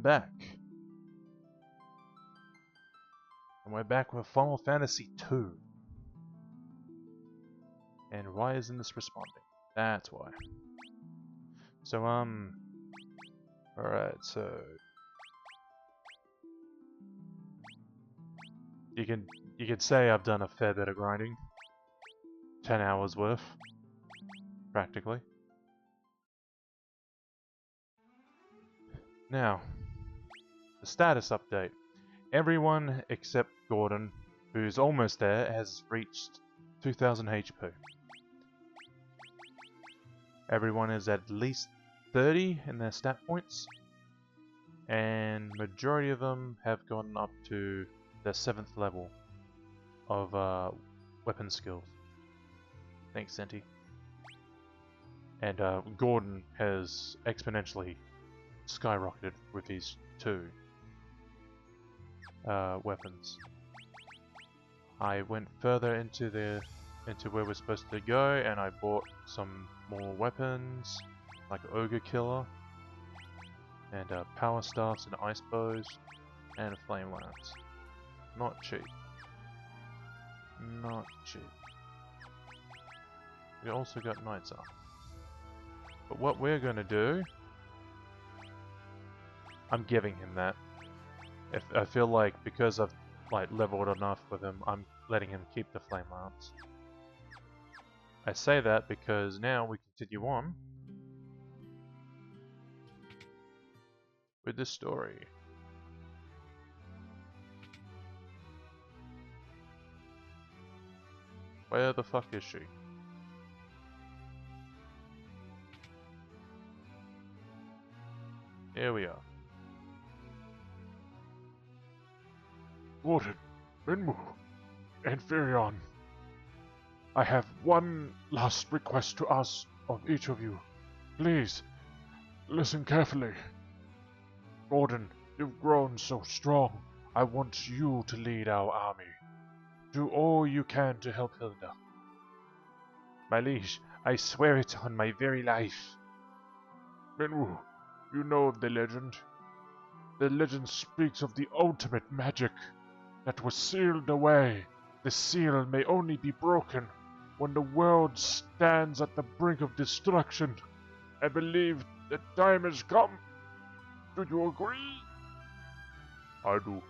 back. And we're back with Final Fantasy II. And why isn't this responding? That's why. So, alright, so... You can say I've done a fair bit of grinding. 10 hours worth. Practically. Now, the status update. Everyone except Gordon, who's almost there, has reached 2000 HP. Everyone is at least 30 in their stat points, and majority of them have gone up to the 7th level of weapon skills. Thanks, Senti. And Gordon has exponentially skyrocketed with these two weapons. I went further into where we're supposed to go, and I bought some more weapons, like Ogre Killer, and Power Staffs and Ice Bows, and a Flame Lance. Not cheap. Not cheap. We also got Knight's Armor. But what we're gonna do, I'm giving him that. If I feel like because I've leveled enough with him, I'm letting him keep the Flame Lance. I say that because now we continue on with the story. Where the fuck is she? Here we are. Gordon, Minmu, and Firion, I have one last request to ask of each of you. Please, listen carefully. Gordon, you've grown so strong. I want you to lead our army. Do all you can to help Hilda. My liege, I swear it on my very life. Minmu, you know of the legend. The legend speaks of the ultimate magic that was sealed away. The seal may only be broken when the world stands at the brink of destruction. I believe the time has come. Do you agree? I do.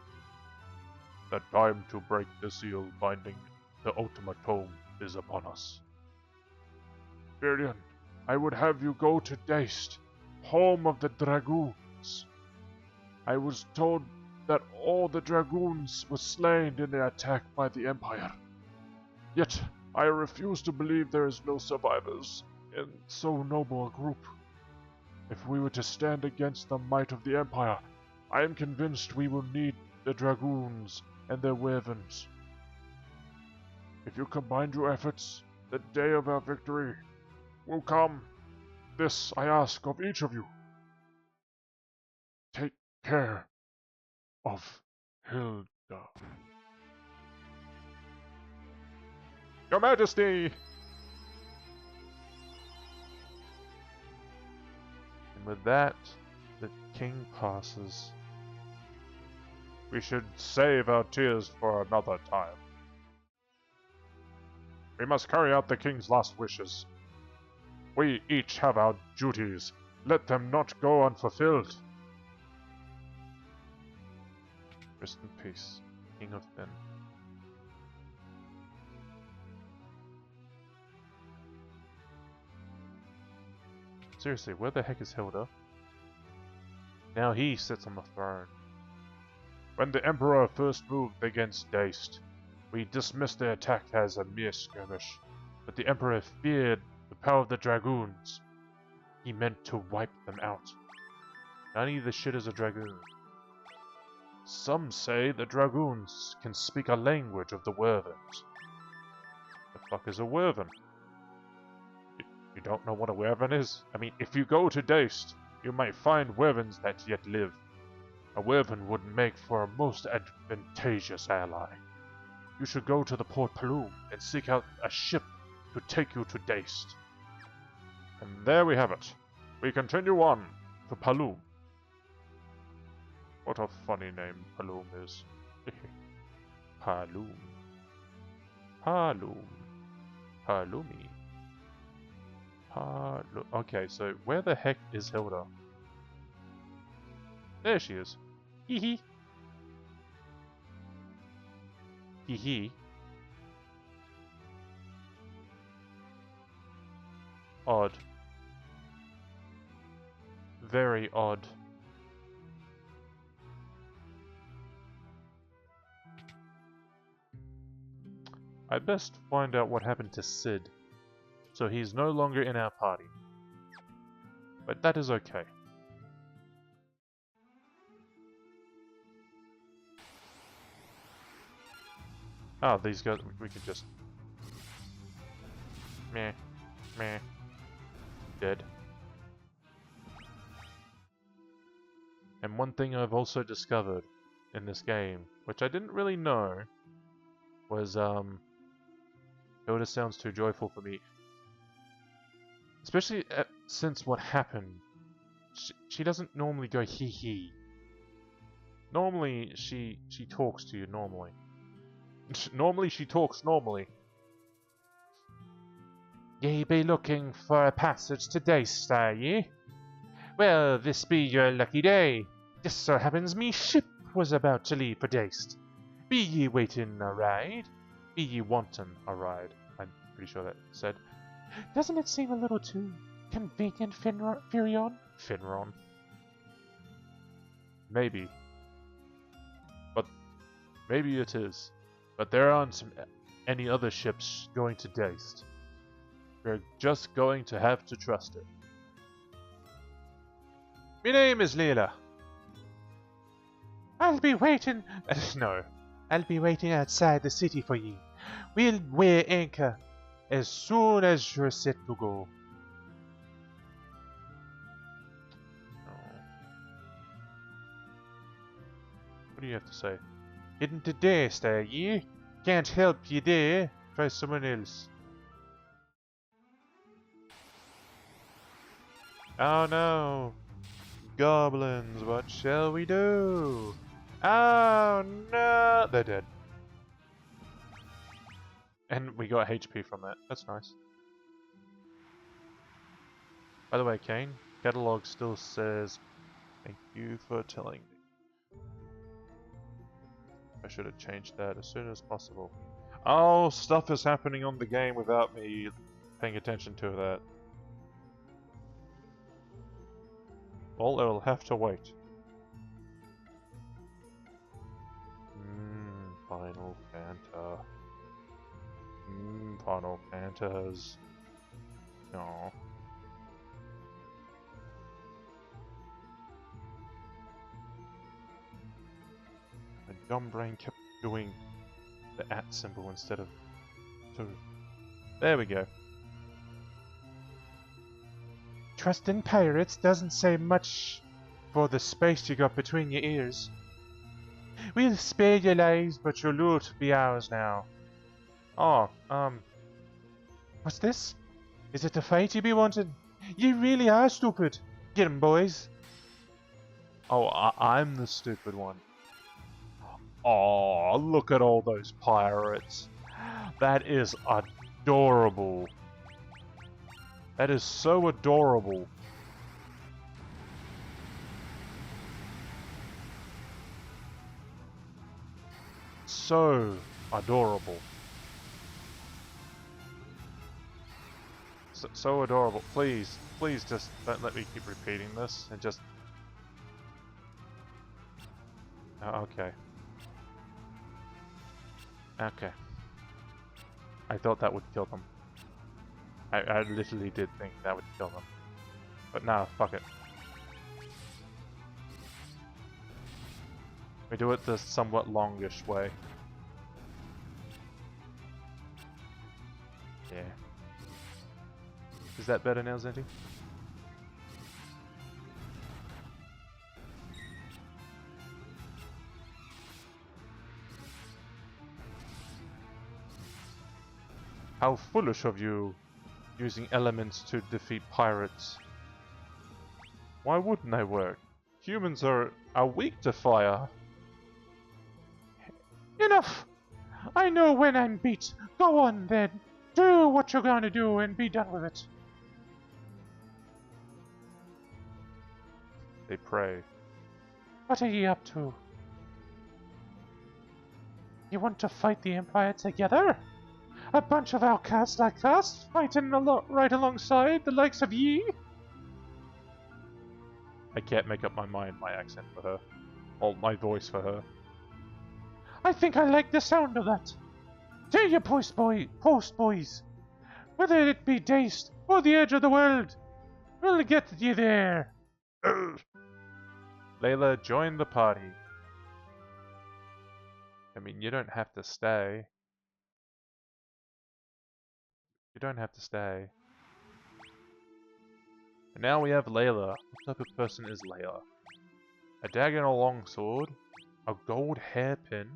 The time to break the seal binding the ultimate tome is upon us. Firion, I would have you go to Deist, home of the Dragoons. I was told that all the Dragoons were slain in the attack by the Empire. Yet, I refuse to believe there is no survivors in so noble a group. If we were to stand against the might of the Empire, I am convinced we will need the Dragoons and their Wyverns. If you combine your efforts, the day of our victory will come. This I ask of each of you. Take care of Hilda. Your Majesty! And with that, the king passes. We should save our tears for another time. We must carry out the king's last wishes. We each have our duties. Let them not go unfulfilled. Rest in peace, King of Finn. Seriously, where the heck is Hilda? Now he sits on the throne. When the Emperor first moved against Deist, we dismissed the attack as a mere skirmish. But the Emperor feared the power of the Dragoons. He meant to wipe them out. None of the shit is a Dragoon. Some say the Dragoons can speak a language of the Wyverns. The fuck is a Wyvern? You don't know what a Wyvern is? I mean, if you go to Deist, you might find Wyverns that yet live. A Wyvern would make for a most advantageous ally. You should go to the Port Paloom and seek out a ship to take you to Deist. And there we have it. We continue on to Paloom. What a funny name Paloom is. Paloom. Paloom. Paloomy. Okay, so where the heck is Hilda? There she is. Hee hee. Hee hee. Odd. Very odd. I best find out what happened to Sid. So he's no longer in our party. But that is okay. Oh, these guys, we can just... Meh. Meh. Dead. And one thing I've also discovered in this game, which I didn't really know, was, Hilda sounds too joyful for me. Especially since what happened. She doesn't normally go hee hee. Normally, she talks to you normally. Normally, she talks normally. Ye be looking for a passage to Dace, are ye? Well, this be your lucky day. Just so happens me ship was about to leave for Dace. Be ye waiting a ride? Be ye wanting a ride? I'm pretty sure that said. Doesn't it seem a little too convenient, Firion? Finron? Maybe. But maybe it is. But there aren't any other ships going to Dace. We're just going to have to trust it. My name is Leela. I'll be waiting... no. I'll be waiting outside the city for ye. We'll weigh anchor as soon as you're set to go. Oh. What do you have to say? Heading to Dace, are ye? Can't help ye there. Try someone else. Oh no! Goblins, what shall we do? Oh no! They're dead. And we got HP from that. That's nice. By the way, Kane, catalog still says, thank you for telling me. I should have changed that as soon as possible. Oh, stuff is happening on the game without me paying attention to that. Well, it'll have to wait. Final Fanta. Final Fantas. No. My dumb brain kept doing the @ symbol instead of 2. There we go. Trusting pirates doesn't say much for the space you got between your ears. We'll spare your lives, but your loot be ours now. Oh, what's this? Is it a fight you be wanting? You really are stupid. Get 'em, boys. Oh, I'm the stupid one. Oh, look at all those pirates. That is adorable. That is so adorable. So adorable. So adorable. Please, please just don't let me keep repeating this and just... Oh, okay. Okay. I thought that would kill them. I literally did think that would kill them. But nah, fuck it. We do it the somewhat longish way. Yeah. Is that better now, Zenty? How foolish of you, using elements to defeat pirates. Why wouldn't they work? Humans are weak to fire. Enough! I know when I'm beat. Go on then. Do what you're gonna do and be done with it. They pray. What are ye up to? You want to fight the Empire together? A bunch of outcasts like us, fighting right alongside the likes of ye? I can't make up my mind my accent for her. Or my voice for her. I think I like the sound of that. To you, post boys. Whether it be Daced or the edge of the world, we'll get you there. Layla, join the party. I mean, you don't have to stay. You don't have to stay. And now we have Layla. What type of person is Layla? A dagger and a longsword, a gold hairpin,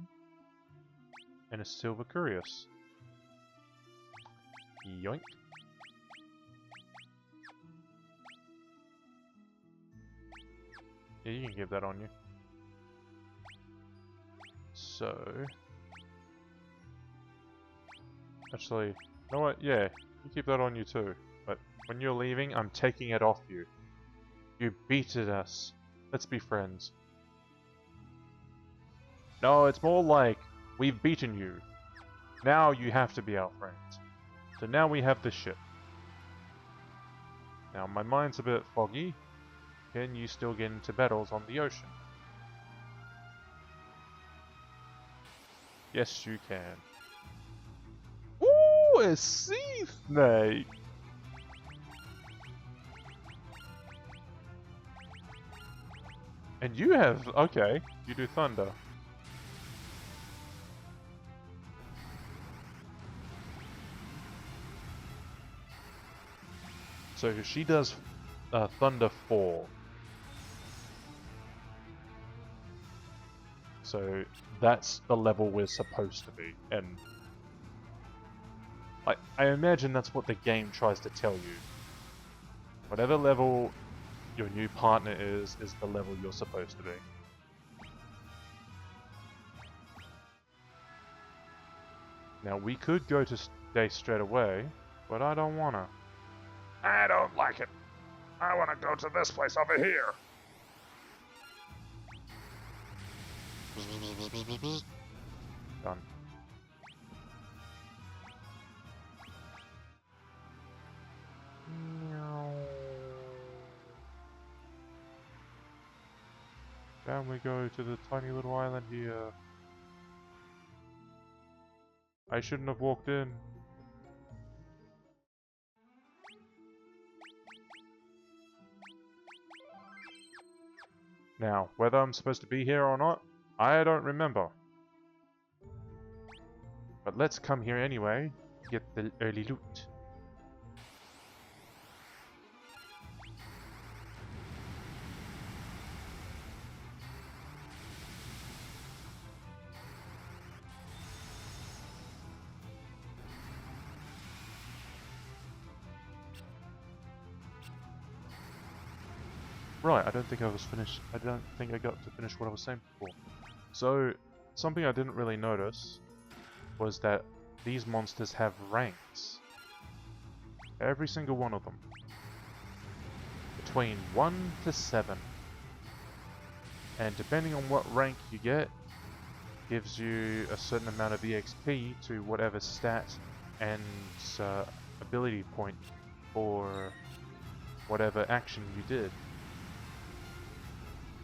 and a silver curious. Yoink. Yeah, you can give that on you. So... Actually, you know what? Yeah, you keep that on you too. But when you're leaving, I'm taking it off you. You beated us. Let's be friends. No, it's more like, we've beaten you. Now you have to be our friends. So now we have the ship. Now my mind's a bit foggy. Can you still get into battles on the ocean? Yes, you can. Ooh, a sea snake! And you have... okay, you do thunder. So she does Thunder 4. So that's the level we're supposed to be. And I imagine that's what the game tries to tell you. Whatever level your new partner is the level you're supposed to be. Now we could go to Day straight away, but I don't wanna. I don't like it. I want to go to this place over here. Done. Down we go to the tiny little island here. I shouldn't have walked in. Now, whether I'm supposed to be here or not, I don't remember. But let's come here anyway to get the early loot. Right, I don't think I got to finish what I was saying before. So, something I didn't really notice was that these monsters have ranks. Every single one of them. Between 1 to 7. And depending on what rank you get, gives you a certain amount of EXP to whatever stat and ability point for whatever action you did.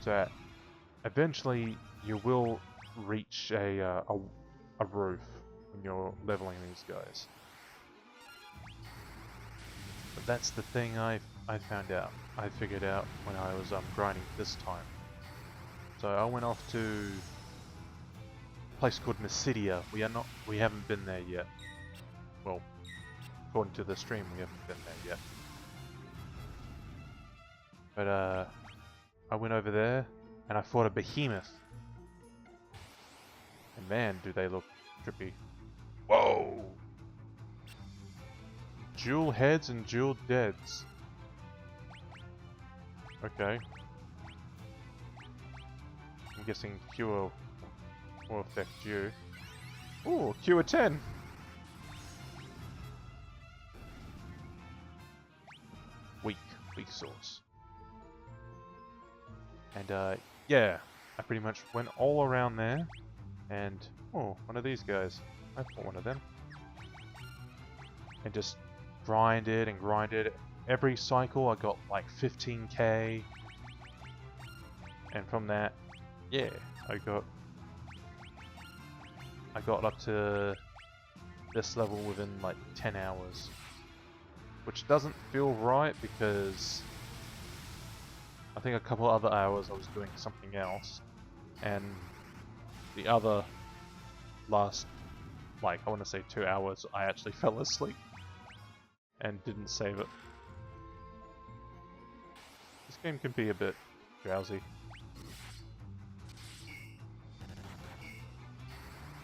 So eventually you will reach a roof when you're leveling these guys. But that's the thing I found out. I figured out when I was grinding this time. So I went off to a place called Mysidia. We haven't been there yet. Well, according to the stream, we haven't been there yet. But I went over there and I fought a behemoth. And man, do they look trippy. Whoa! Dual heads and dual deads. Okay. guessing Cure will affect you. Ooh, Cure 10! Weak source. And yeah, I pretty much went all around there, and oh, one of these guys. I fought one of them. And just grinded and grinded. Every cycle I got like 15k. And from that, yeah, I got up to this level within like 10 hours. Which doesn't feel right because I think a couple other hours I was doing something else. And the other last, like, I want to say 2 hours, I actually fell asleep and didn't save it. This game can be a bit drowsy.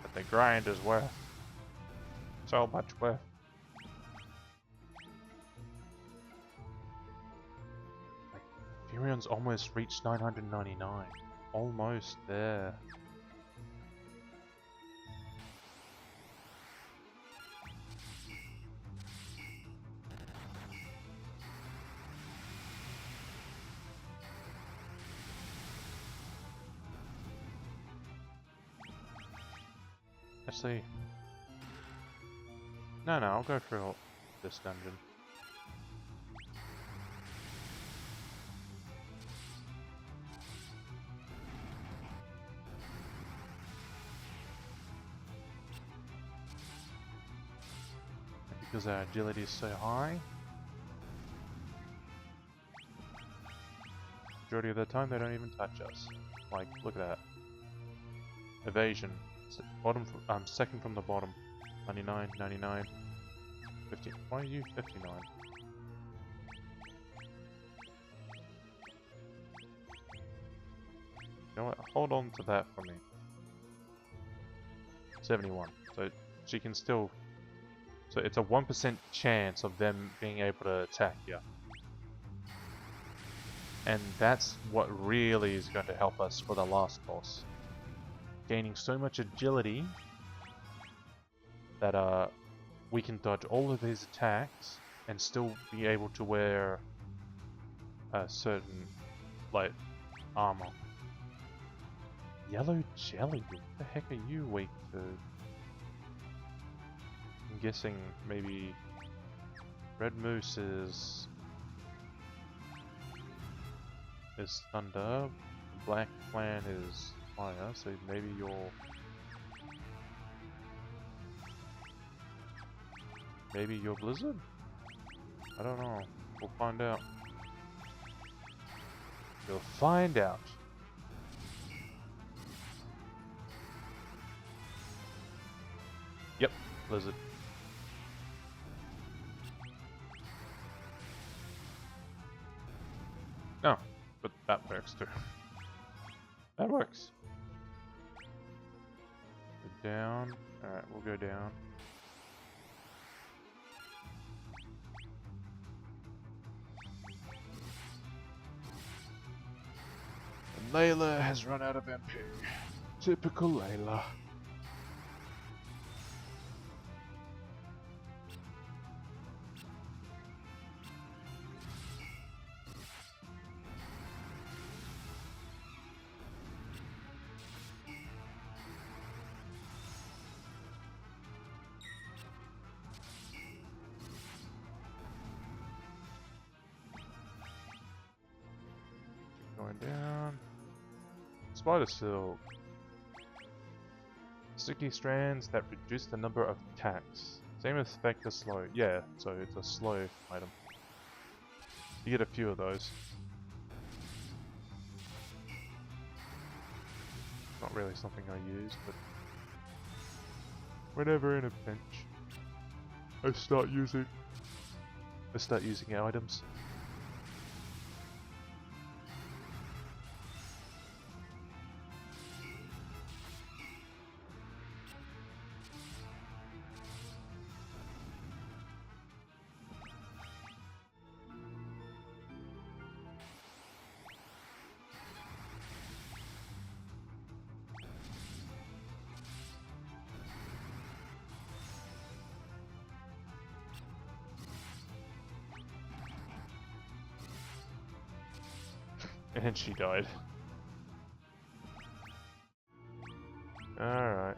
But the grind is worth so much worth. Like, Furion's almost reached 999. Almost there. Actually, no, I'll go through this dungeon. Because our agility is so high, majority of the time they don't even touch us. Like, look at that. Evasion. Bottom, second from the bottom. 99, 99, 50. Why are you 59? You know what? Hold on to that for me. 71. So she can still. So it's a 1% chance of them being able to attack you. And that's what really is going to help us for the last boss. Gaining so much agility that we can dodge all of his attacks and still be able to wear a certain, like, armor. Yellow jelly? What the heck are you weak to? I'm guessing maybe Red Moose is Thunder, Black Clan is fire, so maybe you're Blizzard? I don't know. We'll find out. You'll find out. Yep, Blizzard. No, but that works too. That works. Go down. Alright, we'll go down. And Layla has run out of MP. Typical Layla. Going down. Spider Silk. Sticky strands that reduce the number of attacks. Same effect as slow. Yeah, so it's a slow item. You get a few of those. Not really something I use, but whenever in a pinch, I start using items. And she died. Alright.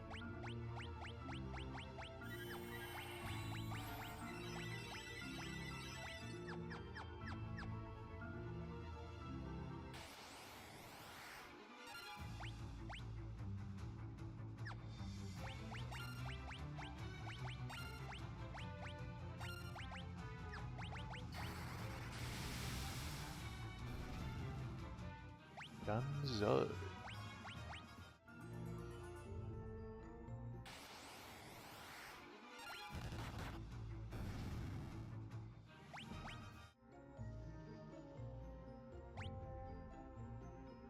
Dunzo.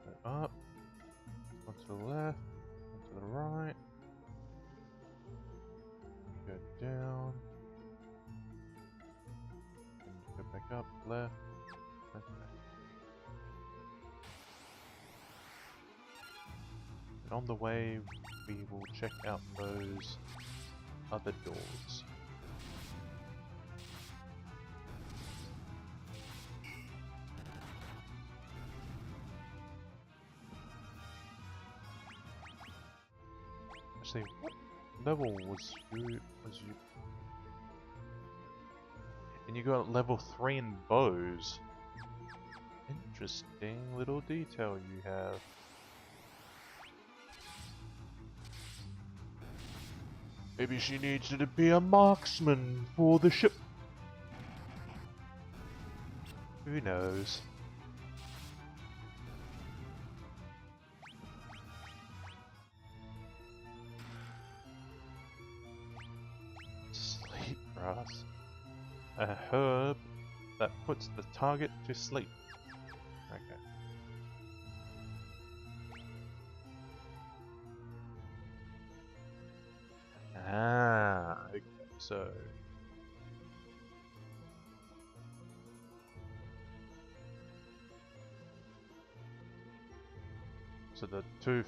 Go up, one to the left, one to the right, go down, and go back up, left, left, left. And on the way, we will check out those other doors. Actually, what level was you? And you got level 3 in bows. Interesting little detail you have. Maybe she needs to be a marksman for the ship. Who knows? Sleep grass. A herb that puts the target to sleep. Okay. Ah, okay, so the two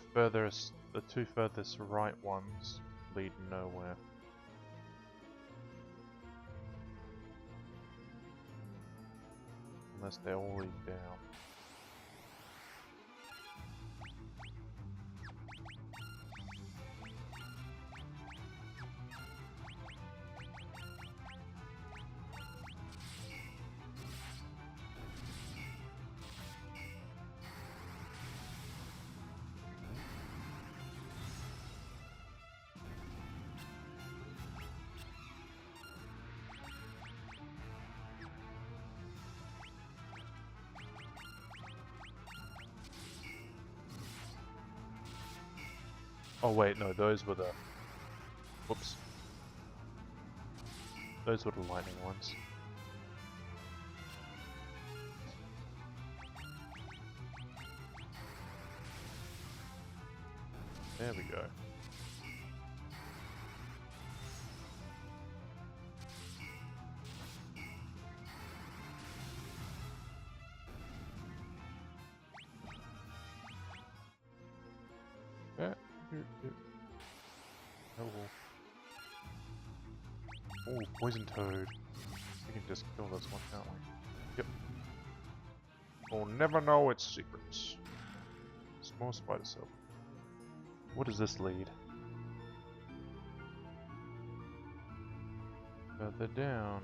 furthest right ones lead nowhere. Unless they all lead down. Oh wait, no, those were the... Whoops. Those were the lightning ones. There we go. Yeah. Oh. Oh, poison toad. We can just kill this one, can't we? Yep. We'll never know its secrets. Small spider silk. What does this lead? Further down.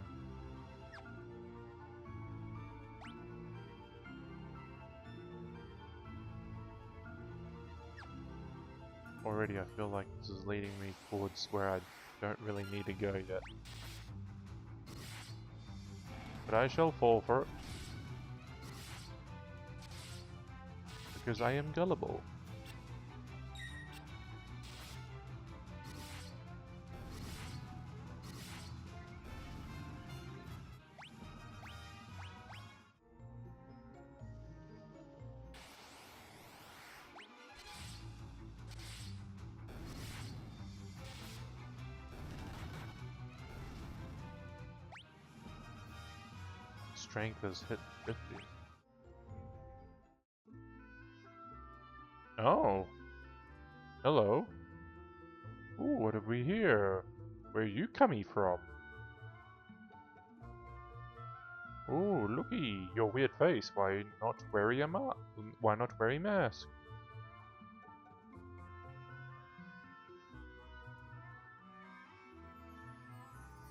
Already I feel like this is leading me towards where I don't really need to go yet. But I shall fall for it. Because I am gullible. Strength has hit 50. Oh. Hello. Ooh, what have we here? Where are you coming from? Oh, looky, your weird face. Why not wear a mask? Why not wear a mask?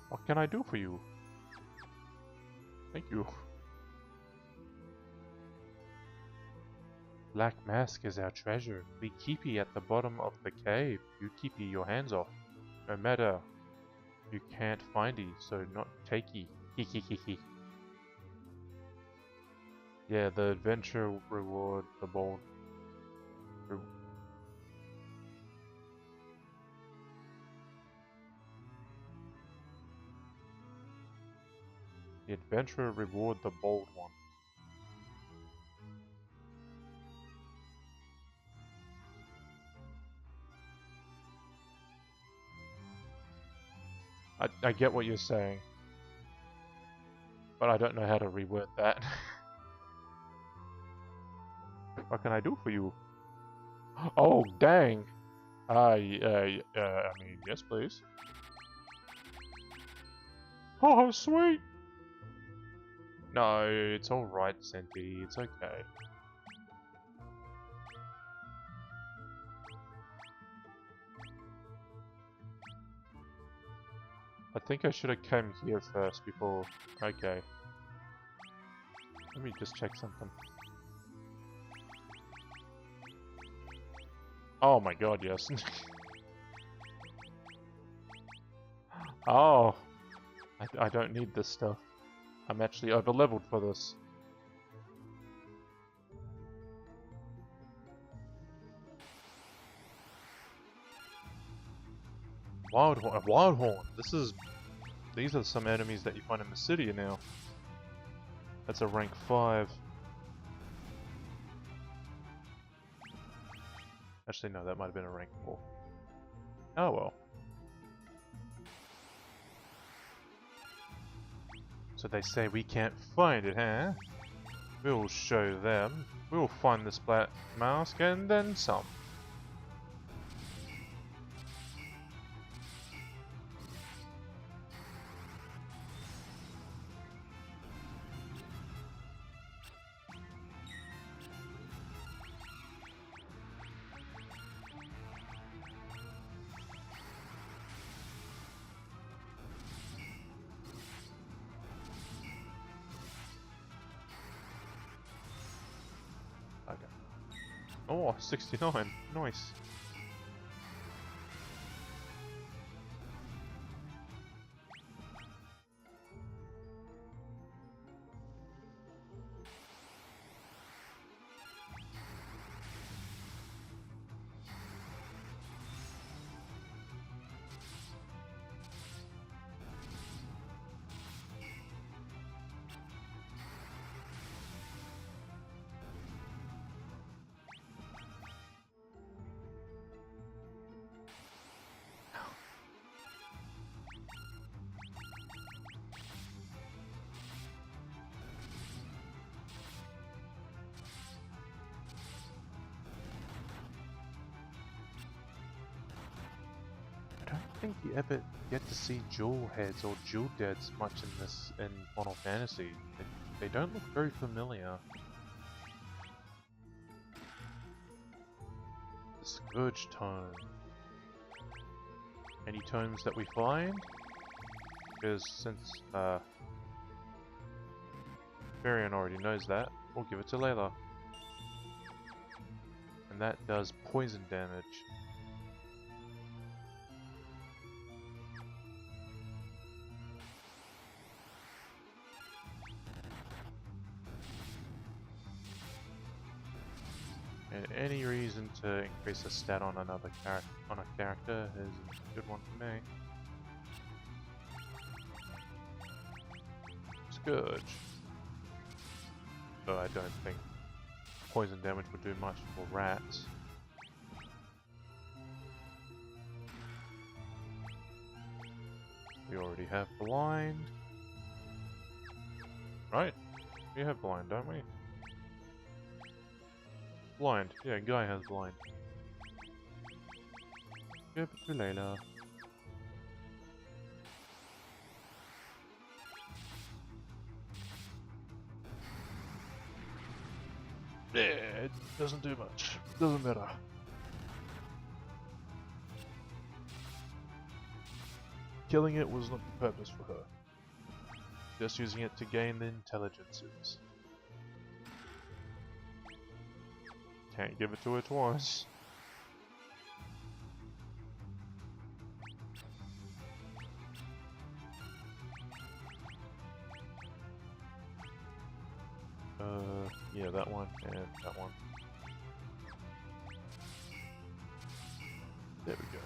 What can I do for you? Thank you. Black mask is our treasure. We keep it at the bottom of the cave. You keep your hands off. No matter. You can't find it, so not take it. Hee. Yeah, the adventure reward, the bold. The adventurer reward the bold one. I get what you're saying, but I don't know how to reword that. What can I do for you? Oh, dang! I mean, yes, please. Oh, sweet! No, it's alright, Senti. It's okay. I think I should have come here first before... Okay. Let me just check something. Oh my god, yes. Oh! I don't need this stuff. I'm actually over-leveled for this. Wildhorn! These are some enemies that you find in the city now. That's a rank 5. Actually, no, that might have been a rank 4. Oh well. So they say we can't find it, huh? We'll show them. We'll find this black mask and then some. Oh, 69. Nice. I don't think you ever get to see jewel heads or jewel deads much in Final Fantasy. They don't look very familiar. The Scourge Tome. Any tomes that we find? Because since Varian already knows that, we'll give it to Layla. And that does poison damage. And any reason to increase the stat on another character is a good one for me. Scourge. Though I don't think poison damage would do much for rats. We already have blind. Right? We have blind, don't we? Blind. Yeah, Guy has blind. Give it to Layla. doesn't do much. Doesn't matter. Killing it was not the purpose for her. Just using it to gain the intelligences. Can't give it to her twice. Yeah, that one and that one. There we go.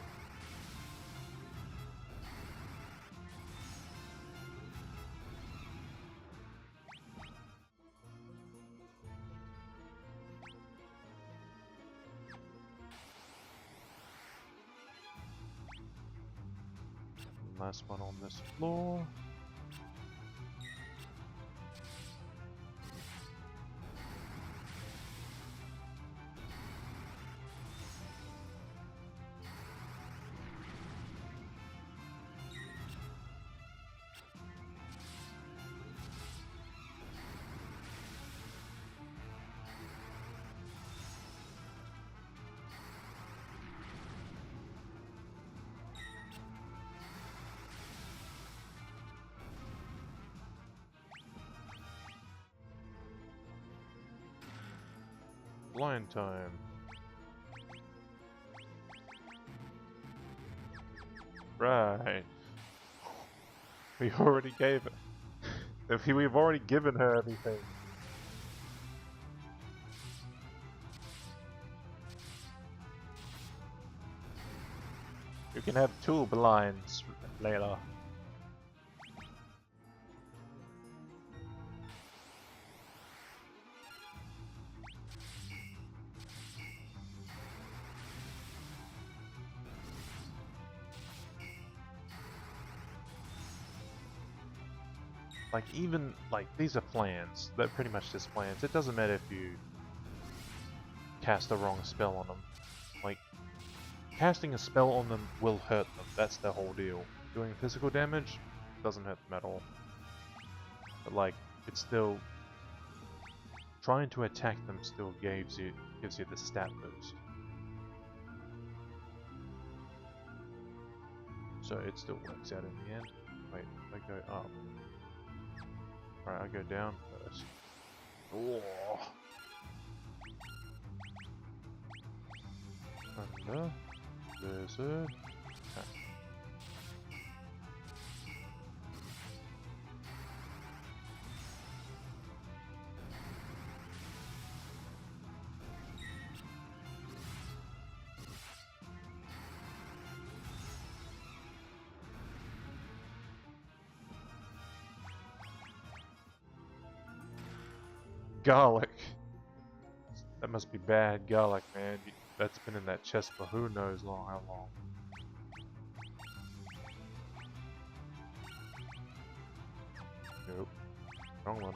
Last one on this floor. Blind time. Right. We already gave it. We've already given her everything. You can have 2 blinds, Layla. Like, even, like, these are plans. They're pretty much just plans. It doesn't matter if you cast the wrong spell on them. Like, casting a spell on them will hurt them. That's the whole deal. Doing physical damage doesn't hurt them at all. But, like, it's still... Trying to attack them still gives you the stat boost. So it still works out in the end. Wait, I go up. Alright, I go down first. Oh. Under. There's a... Okay. Garlic. That must be bad garlic, man. That's been in that chest for who knows how long. Nope. Wrong one.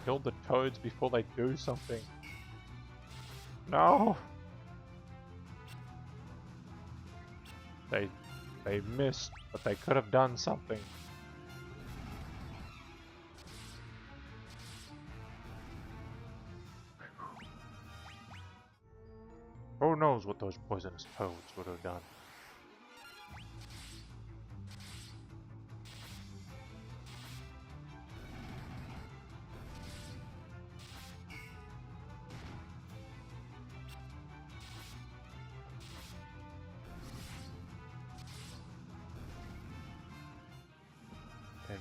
Kill the toads before they do something. No! They missed, but they could have done something. Who knows what those poisonous toads would have done?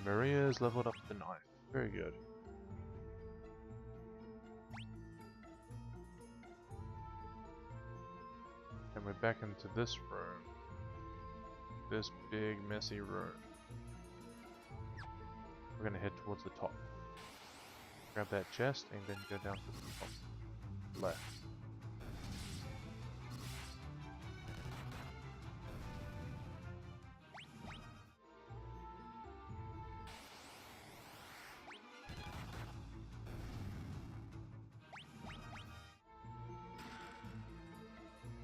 Maria's leveled up the knife. Very good. And we're back into this room. This big, messy room. We're gonna head towards the top. Grab that chest and then go down to the top left.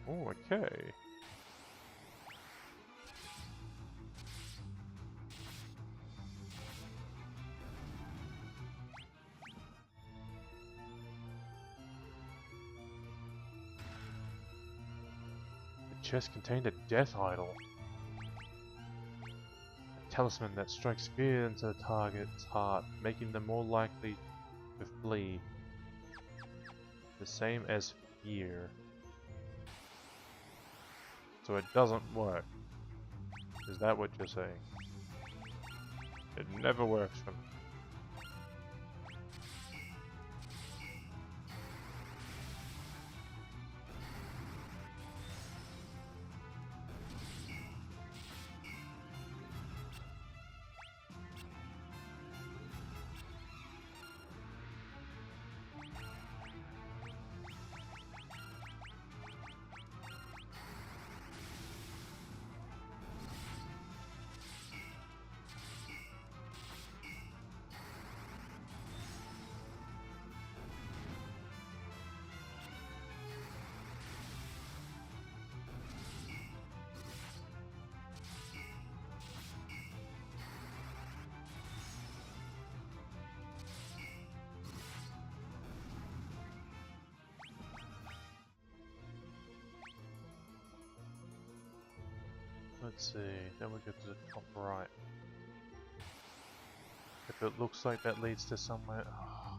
Oh, okay. The chest contained a death idol. A talisman that strikes fear into the target's heart, making them more likely to flee. The same as fear. So it doesn't work. Is that what you're saying? It never works for me. Let's see, then we go to the top right. If it looks like that leads to somewhere... Oh.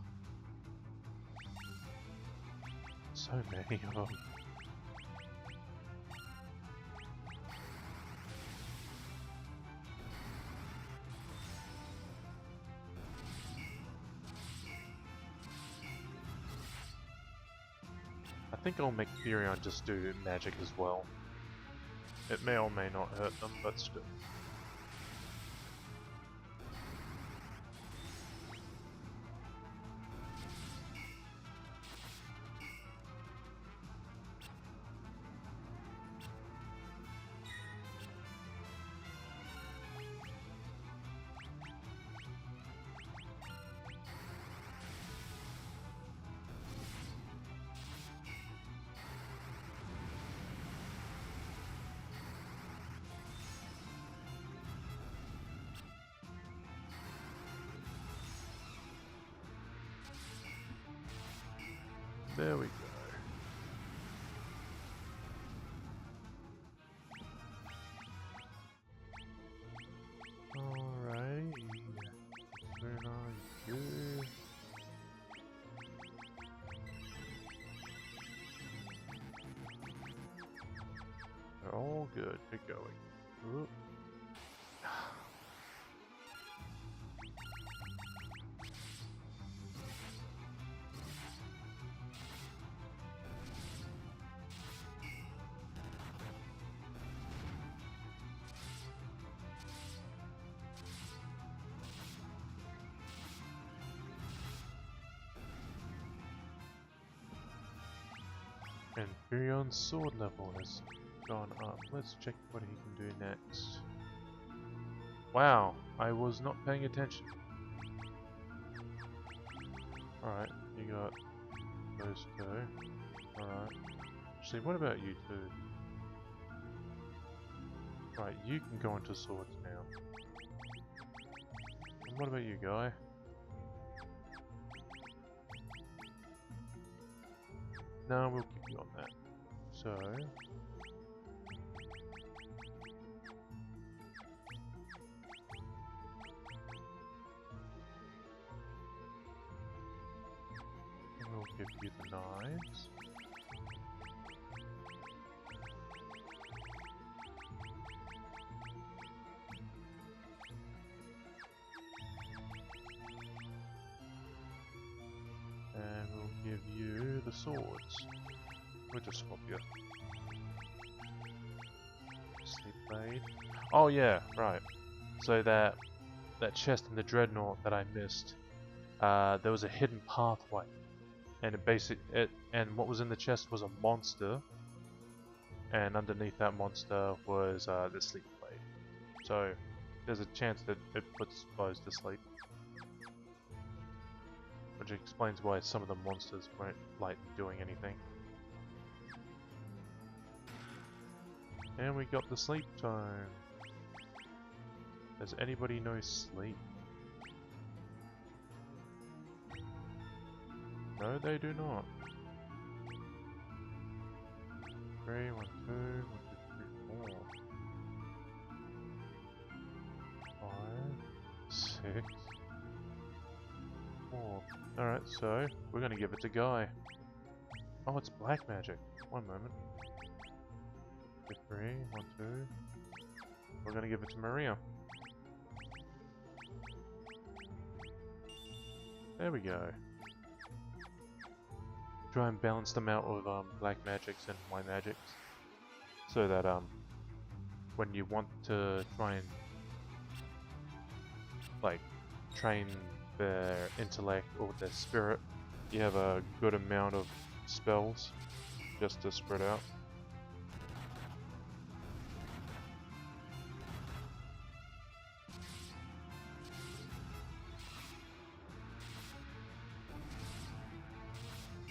So many of them. I think I'll make Furion just do magic as well. It may or may not hurt them, but still. There we go. Alrighty. Where are you? They're all good. Good going. Oop. And Furion's sword level has gone up. Let's check what he can do next. Wow, I was not paying attention. Alright, you got those two. Alright. Actually, what about you two? Right, you can go into swords now. And what about you, guy? No, we'll keep you on that. So... we'll give you the knives. give you the swords. We'll just swap you. Sleep blade. Oh yeah, right. So that chest in the Dreadnaught that I missed, there was a hidden pathway, and and what was in the chest was a monster, and underneath that monster was the sleep blade. So there's a chance that it puts foes to sleep, which explains why some of the monsters weren't like doing anything. And we got the sleep tome. Does anybody know sleep? No, they do not. 3, 1, 2, 1, 2, 3, 4. 5, 6, 4. Alright, so we're gonna give it to Guy. Oh, it's black magic. One moment. 2, 3, 1, 2. We're gonna give it to Maria. There we go. Try and balance them out with black magics and white magics, so that when you want to try and like train their intellect or their spirit, you have a good amount of spells just to spread out.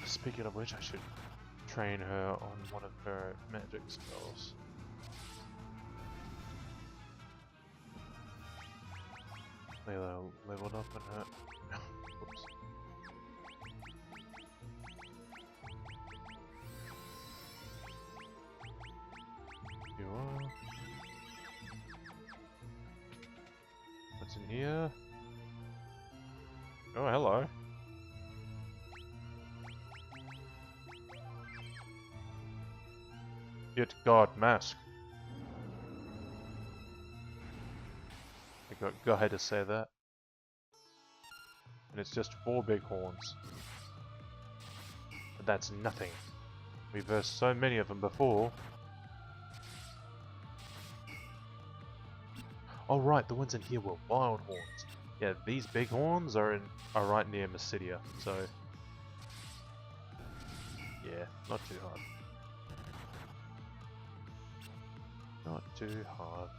Speaking of which, I should train her on one of her magic spells. Layla leveled up in her. Whoops. You are. What's in here? Oh, hello. Yet God mask. I got Guy to say that. And it's just 4 big horns. But that's nothing. We've versed so many of them before. Oh right, the ones in here were wild horns. Yeah, these big horns are right near Mysidia, so yeah, not too hard. Not too hard.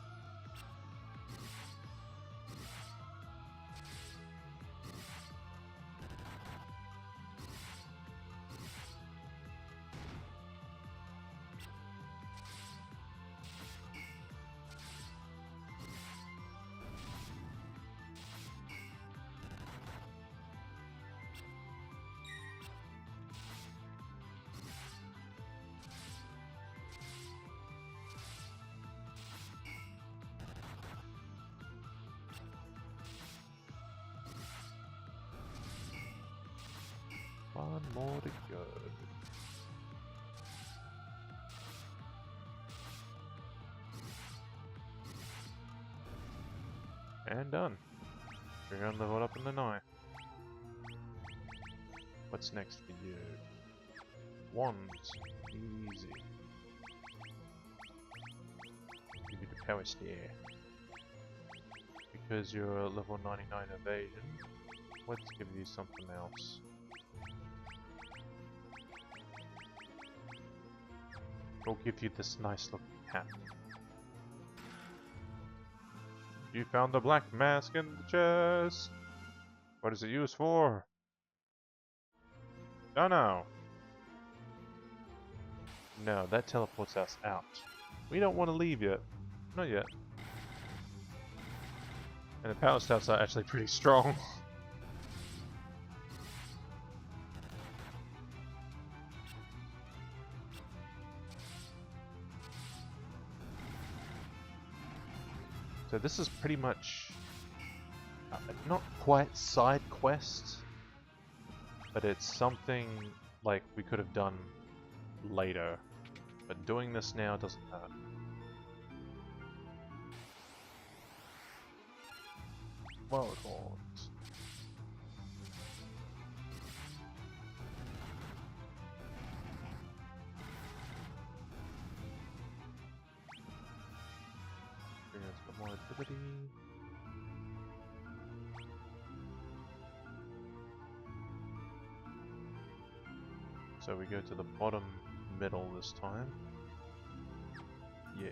One more to go. And done. We're gonna level up in the 9. What's next for you? Wands. Easy. Give you the power stare. Because you're a level 99 evasion, let's give you something else. We'll give you this nice looking hat. You found the black mask in the chest! What is it used for? Don't know. No, that teleports us out. We don't want to leave yet. Not yet. And the power staffs are actually pretty strong. So this is pretty much not quite side quest, but it's something like we could have done later. But doing this now doesn't hurt. Wild horns. ability. So we go to the bottom middle this time. Yeah,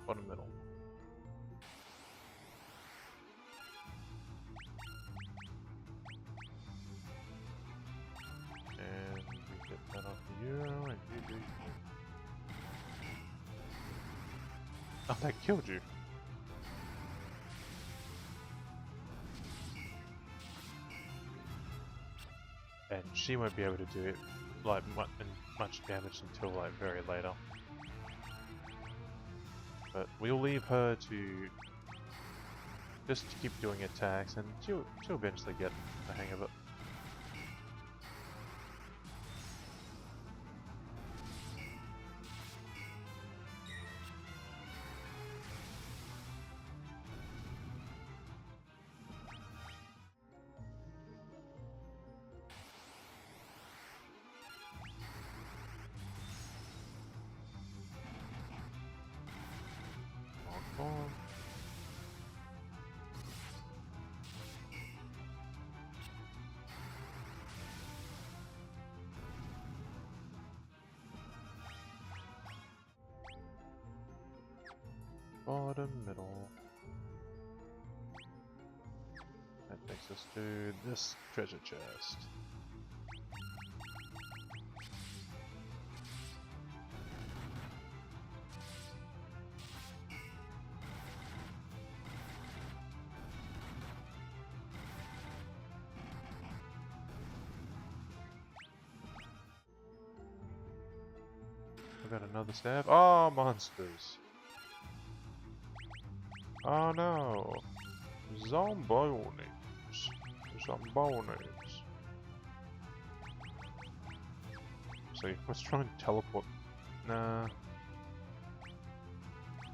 bottom middle. And we get that off of you, and you do. Oh, that killed you. And she won't be able to do it like much damage until like very later. But we'll leave her to just keep doing attacks, and she'll eventually get the hang of it. On. Bottom middle. That takes us to this treasure chest. I got another stab. Oh, monsters! Oh no! Zombones! Zombones! So let's try and teleport. Nah.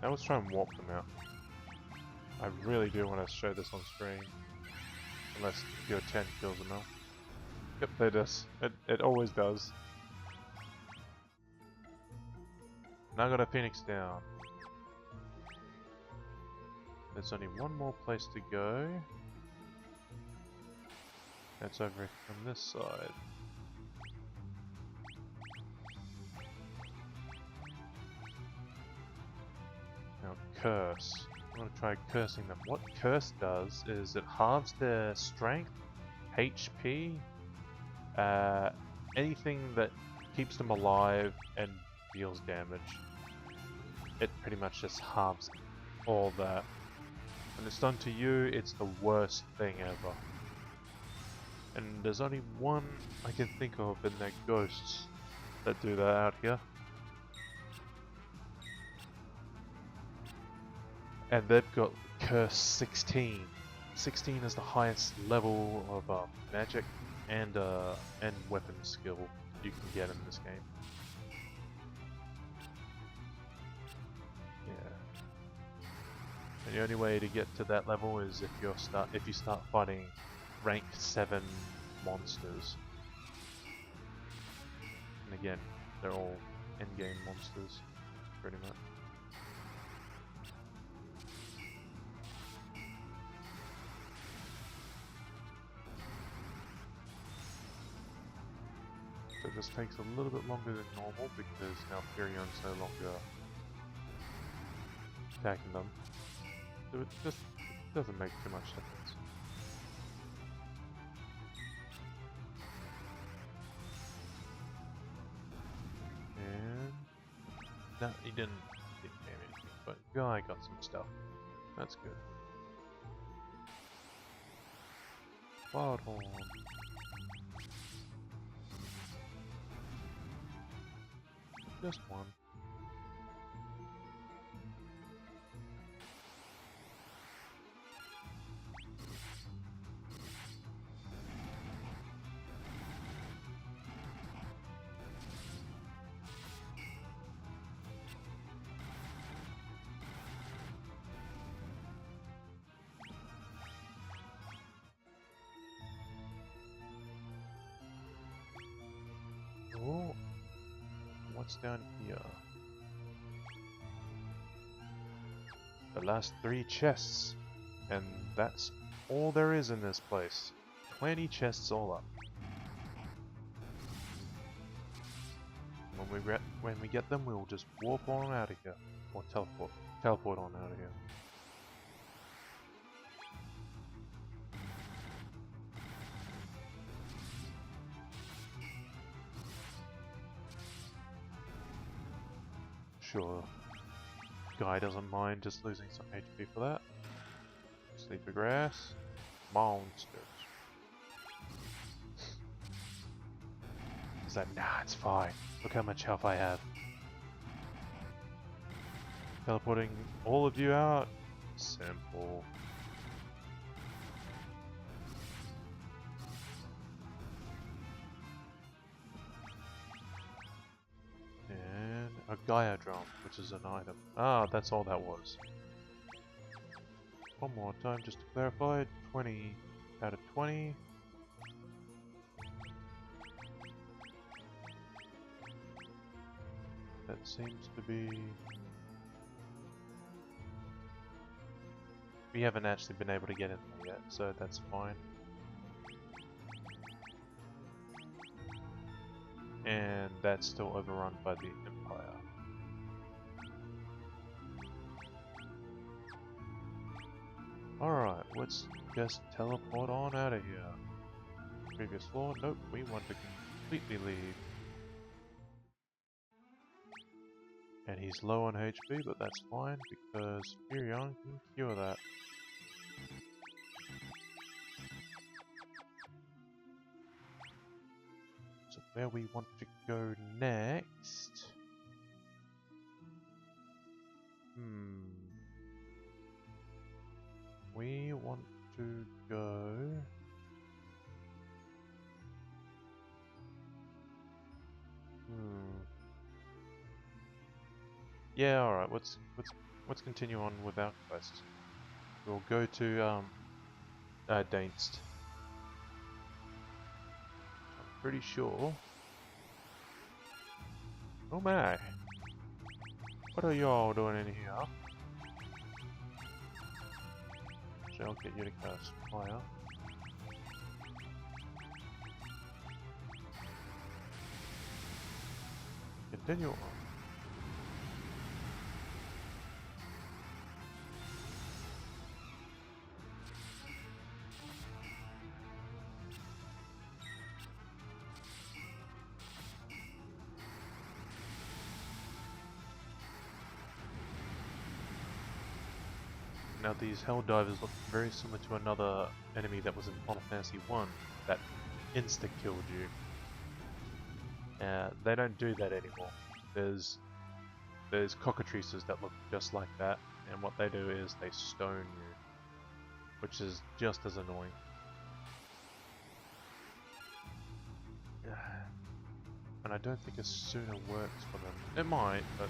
Now let's try and warp them out. I really do want to show this on screen. Unless your 10 kills them out. Yep, there it is. It always does. Now I got a Phoenix down. There's only one more place to go. That's over from this side. Now curse. I'm gonna try cursing them. What curse does is it halves their strength, HP, anything that keeps them alive and deals damage. It pretty much just halves all that. When it's done to you, it's the worst thing ever. And there's only one I can think of, and they're ghosts that do that out here. And they've got curse 16. 16 is the highest level of magic and weapon skill you can get in this game. And the only way to get to that level is if you start fighting rank 7 monsters. And again, they're all endgame monsters, pretty much. So this takes a little bit longer than normal because now Furion's no longer attacking them. So it just doesn't make too much difference. And no, he didn't name anything, but Guy got some stuff. That's good. Wild Horn. Just one. Oh, what's down here? The the last 3 chests. And that's all there is in this place. 20 chests all up. When we get them, we'll just warp on out of here. Or teleport on out of here. Sure, guy doesn't mind just losing some HP for that. Sleeper grass, monsters. Is that? Nah, it's fine. Look how much health I have. Teleporting all of you out? Simple. And a Gaia drum, which is an item. Ah, that's all that was. One more time just to clarify, 20 out of 20. That seems to be... We haven't actually been able to get in there yet, so that's fine. And that's still overrun by the Empire. Alright, let's just teleport on out of here. Previous floor? Nope, we want to completely leave. And he's low on HP, but that's fine because Furion can cure that. So where we want to go next? We want to go... Yeah, alright, let's continue on with our quest. We'll go to Dainst. I'm pretty sure. Oh my! What are y'all doing in here? So I'll get you to cast fire. Continue on. Now these Helldivers look very similar to another enemy that was in Final Fantasy 1 that insta-killed you. They don't do that anymore. There's cockatrices that look just like that, and what they do is they stone you, which is just as annoying. And I don't think a sooner works for them. It might, but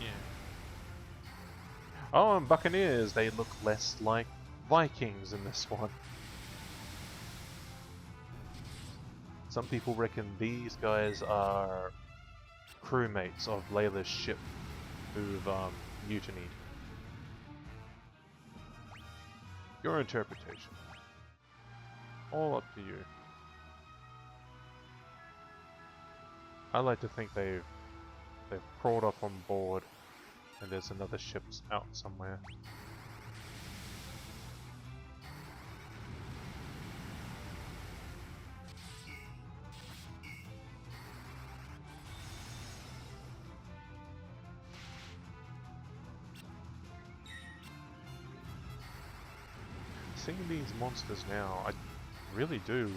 yeah. Oh, and Buccaneers, they look less like Vikings in this one. Some people reckon these guys are crewmates of Layla's ship who've mutinied. Your interpretation. All up to you. I like to think they've crawled up on board and there's another ship out somewhere. Seeing these monsters now, I really do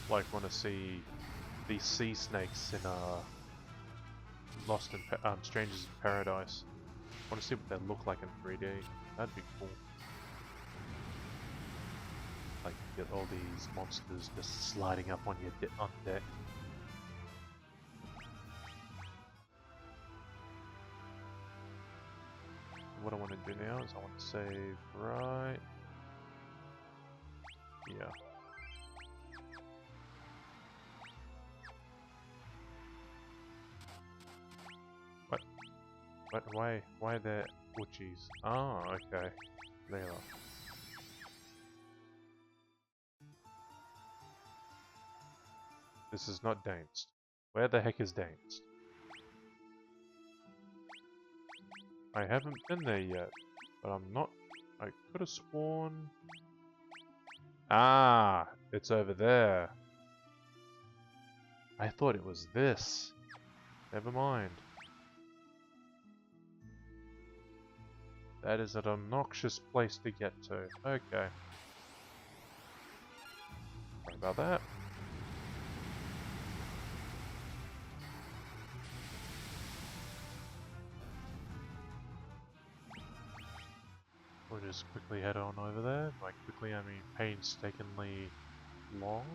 want to see these sea snakes in Strangers in Paradise. I want to see what they look like in 3D. That'd be cool. Like, get all these monsters just sliding up on your on deck. What I want to do now is I want to save right... Yeah. What? Why the Oh, jeez. Oh, okay. Layla. This is not Danced. Where the heck is Danced? I haven't been there yet, but I'm not... I could have sworn... Ah! It's over there. I thought it was this. Never mind. That is an obnoxious place to get to. Okay. Sorry about that. We'll just quickly head on over there. By quickly, I mean painstakingly long.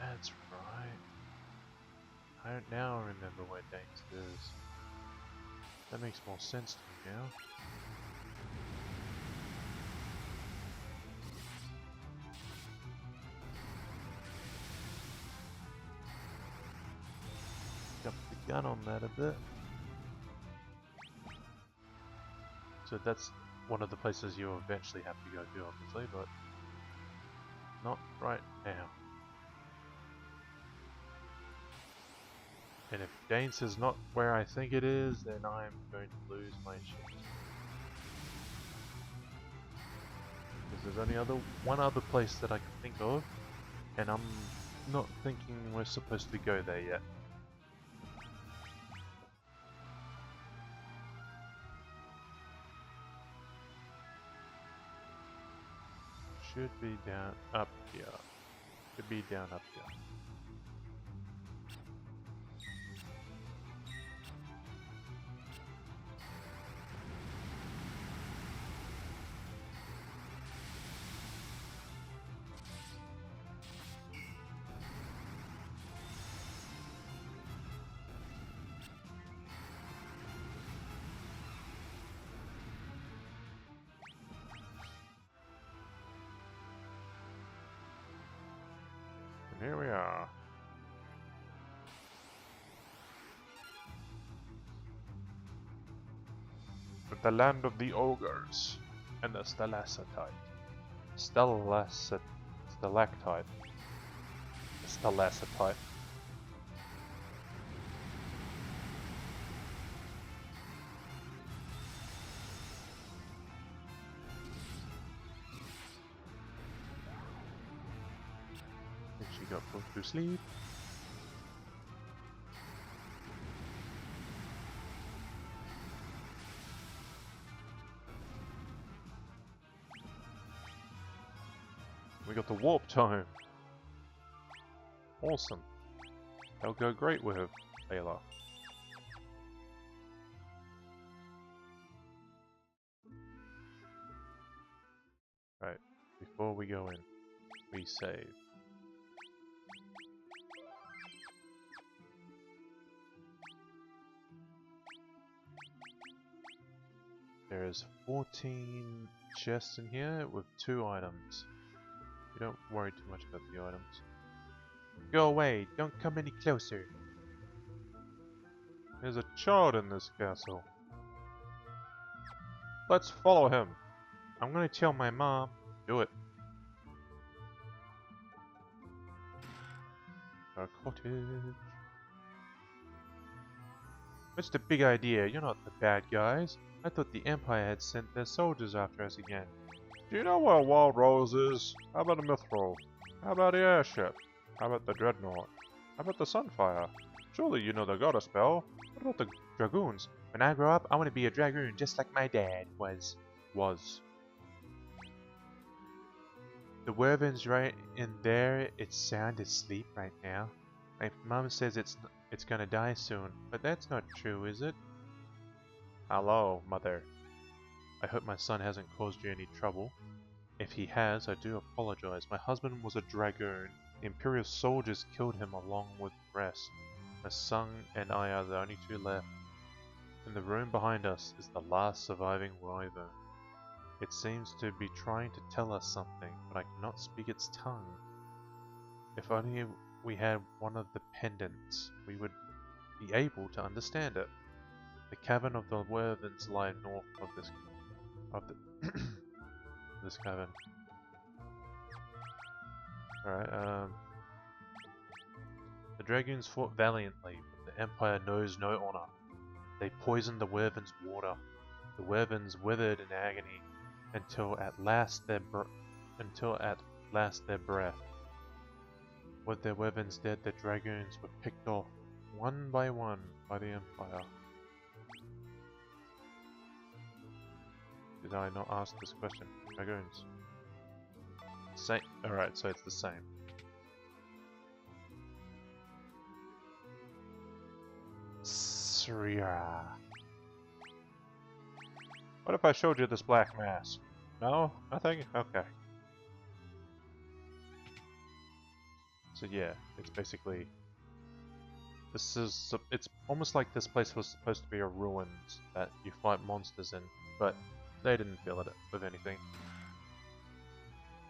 That's right. I don't now remember where Danes is. That makes more sense to me now. Jump the gun on that a bit. So that's one of the places you'll eventually have to go to, obviously, but not right now. And if Danes is not where I think it is, then I'm going to lose my shit. Because there's only one other place that I can think of, and I'm not thinking we're supposed to go there yet. Should be down up here. Should be down up here. Here we are. With the land of the ogres and the stalactite. Stalactite. Stalactite. She got put to sleep. We got the warp tome. Awesome. That'll go great with Layla. Right, before we go in, we save. There's 14 chests in here with 2 items. You don't worry too much about the items. Go away, don't come any closer. There's a child in this castle. Let's follow him. I'm gonna tell my mom. Do it. Our cottage. What's the big idea? You're not the bad guys. I thought the Empire had sent their soldiers after us again. Do you know where Wild Rose is? How about a Mithril? How about the airship? How about the Dreadnaught? How about the Sunfire? Surely you know the goddess spell. What about the Dragoons? When I grow up, I want to be a Dragoon just like my dad was. The Wyvern's right in there. It's sound asleep right now. My mom says it's it's gonna die soon, but that's not true, is it? Hello, Mother. I hope my son hasn't caused you any trouble. If he has, I do apologize. My husband was a Dragoon. The Imperial soldiers killed him along with the rest. My son and I are the only two left. In the room behind us is the last surviving Wyvern. It seems to be trying to tell us something, but I cannot speak its tongue. If only we had one of the pendants, we would be able to understand it. The cavern of the Wyverns lie north of this cavern. Alright, the Dragoons fought valiantly, but the Empire knows no honor. They poisoned the Wyverns' water. The Wyverns withered in agony until at last their breath. With their Wyverns dead, the Dragoons were picked off one by one by the Empire. Did I not ask this question? Dragoons. Same. Alright, so it's the same. Sria. What if I showed you this black mask? No? Nothing? Okay. So yeah, it's basically... it's almost like this place was supposed to be a ruins that you fight monsters in, but they didn't fill it with anything.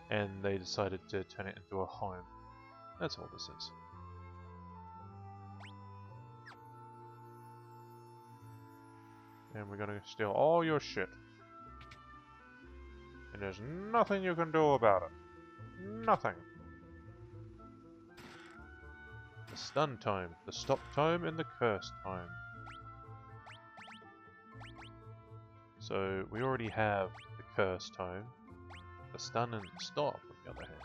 And they decided to turn it into a home. That's all this is. And we're gonna steal all your shit. And there's nothing you can do about it. Nothing. The stun tome, the stop tome, and the curse tome. So we already have the curse tome. The stun and stop, on the other hand.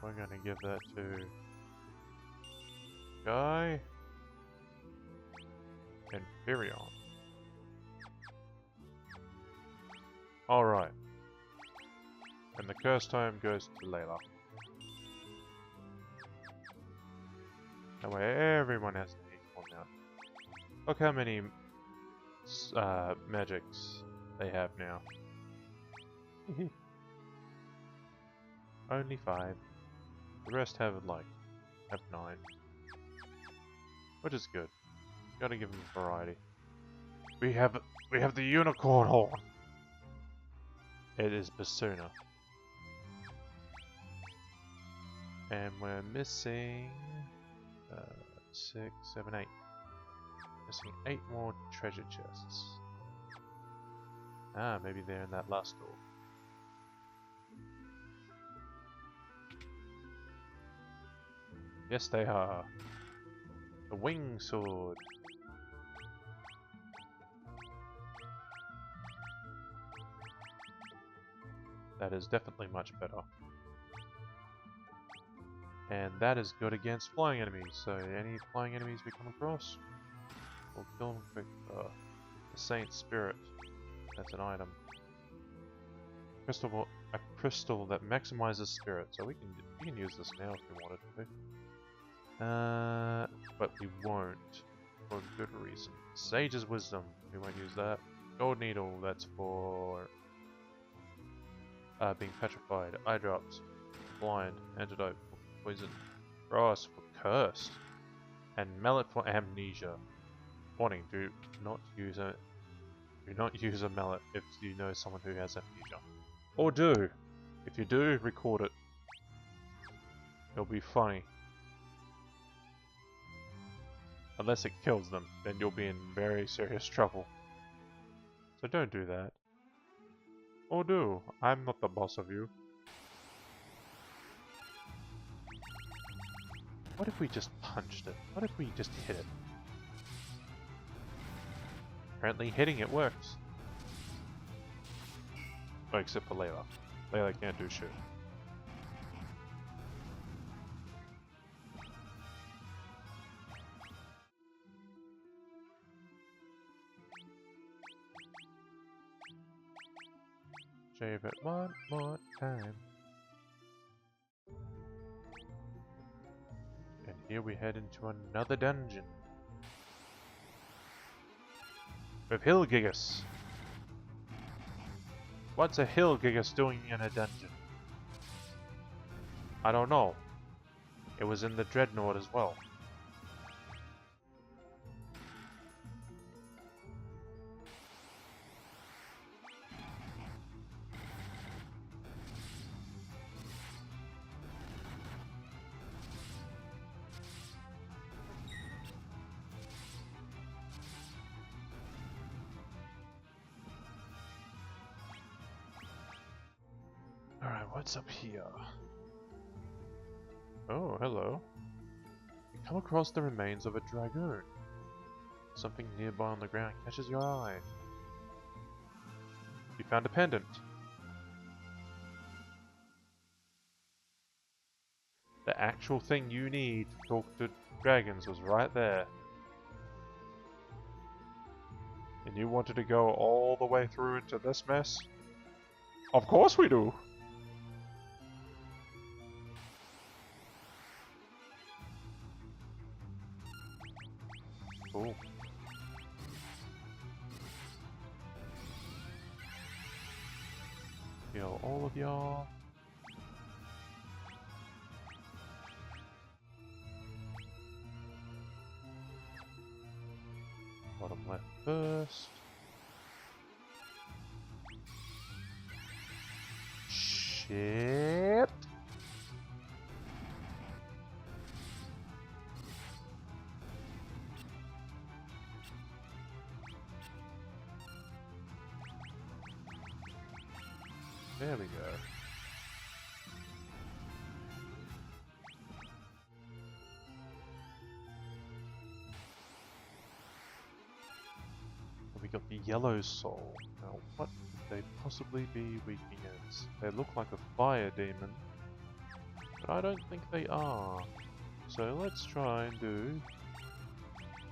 We're gonna give that to Guy and Firion. Alright. And the curse tome goes to Layla. That way everyone has an equal amount. Look how many magics they have now. Only 5. The rest have 9. Which is good. Gotta give them variety. We have the unicorn horn. It is Basuna. And we're missing 6, 7, 8. Missing 8 more treasure chests. Ah, maybe they're in that last door. Yes, they are. The wing sword. That is definitely much better. And that is good against flying enemies, so any flying enemies we come across, we'll kill them quick. The Saint Spirit, that's an item. A crystal that maximizes spirit, so we can use this now if we wanted to. But we won't, for a good reason. Sage's Wisdom, we won't use that. Gold Needle, that's for being petrified. Eye Drops, blind. Antidote for poison. Brass for cursed. And Mallet for amnesia. Warning, do not use a mallet if you know someone who has amnesia. Or do. If you do, record it. It'll be funny. Unless it kills them, then you'll be in very serious trouble. So don't do that. Or do. I'm not the boss of you. What if we just punched it? What if we just hit it? Apparently hitting it works. Oh, except for Layla. Layla can't do shit. Shave it one more time. And Here we head into another dungeon. With Hillgigas. What's a Hillgigas doing in a dungeon? I don't know. It was in the Dreadnaught as well. Alright, what's up here? Oh, hello. You come across the remains of a Dragoon. Something nearby on the ground catches your eye. You found a pendant. The actual thing you need to talk to dragons was right there. And you wanted to go all the way through into this mess? Of course we do! Cool. Kill all of y'all. Bottom left first. Shit. There we go. We got the yellow soul. Now, what could they possibly be weak against? They look like a fire demon, but I don't think they are. So let's try and do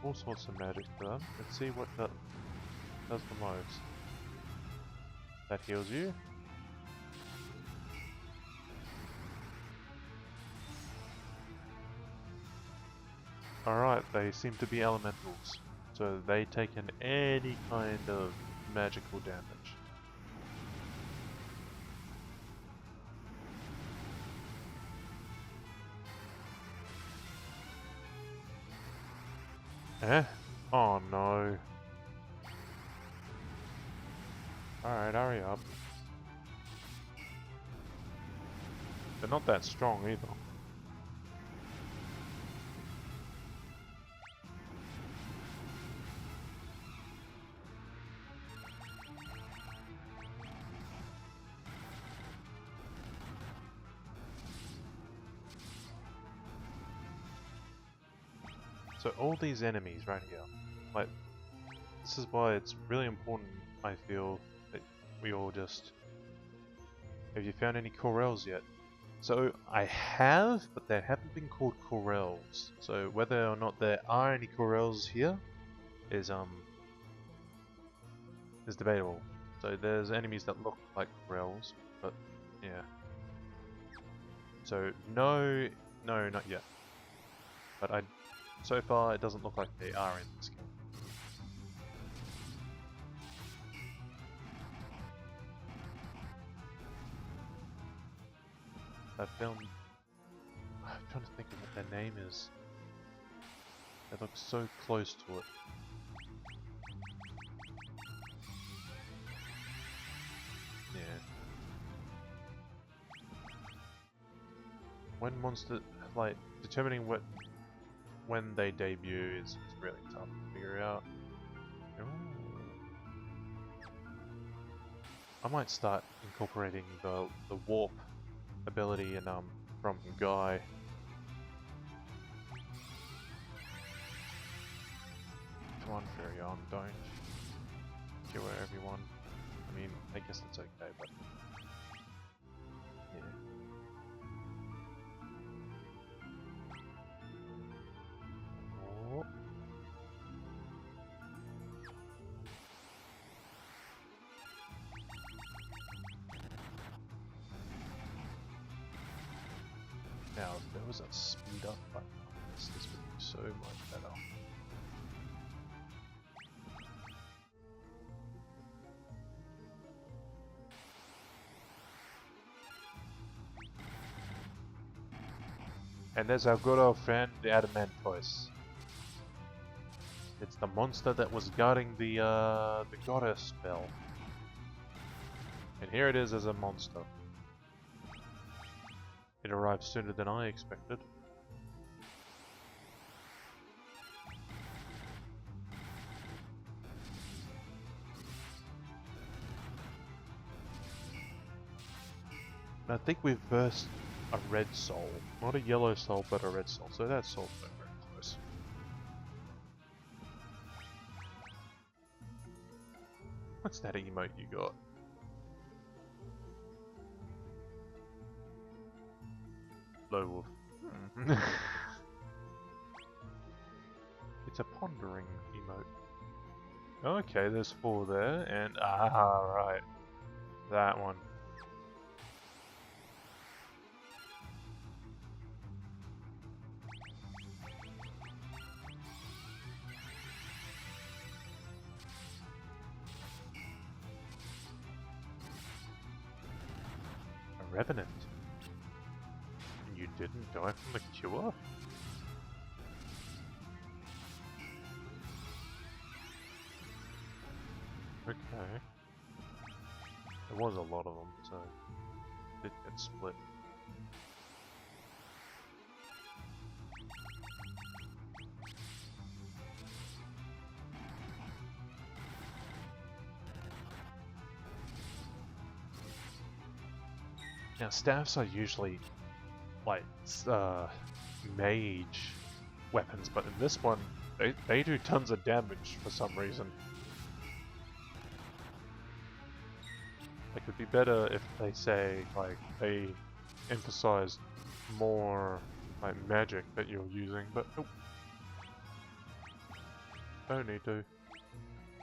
all sorts of magic to them and see what does the most. That heals you. Alright, they seem to be elementals, so they take in any kind of magical damage. Eh? Oh no. Alright, hurry up. They're not that strong either. So all these enemies right here, like, this is why it's really important, I feel, that we all just... Have you found any Corels yet? So, I have, but they haven't been called Corels. So whether or not there are any Corels here is debatable. So there's enemies that look like Corels, but yeah. So no, not yet. But so far, it doesn't look like they are in this game. I'm trying to think of what their name is. They look so close to it. Yeah. When monster, like, determining when they debut is really tough to figure out. Ooh. I might start incorporating the warp ability in from Guy. Come on, Furion, don't kill everyone. I mean, I guess it's okay, but yeah. Oh. Now, there was a speed up button. Yes, this would be so much better. And there's our good old friend, the Adamantoise. It's the monster that was guarding the goddess spell. And here it is as a monster. It arrived sooner than I expected. And I think we've versed a red soul. Not a yellow soul, but a red soul. So that soul's not very close. What's that emote you got? Low wolf. It's a pondering emote. Okay, there's 4 there, and right. That one. A revenant. And you didn't die from the cure? Okay. There was a lot of them, so it did get split. Now staffs are usually like mage weapons, but in this one they do tons of damage for some reason. Like, it'd be better if they say, like, they emphasize more, like, magic that you're using, but nope. Don't need to.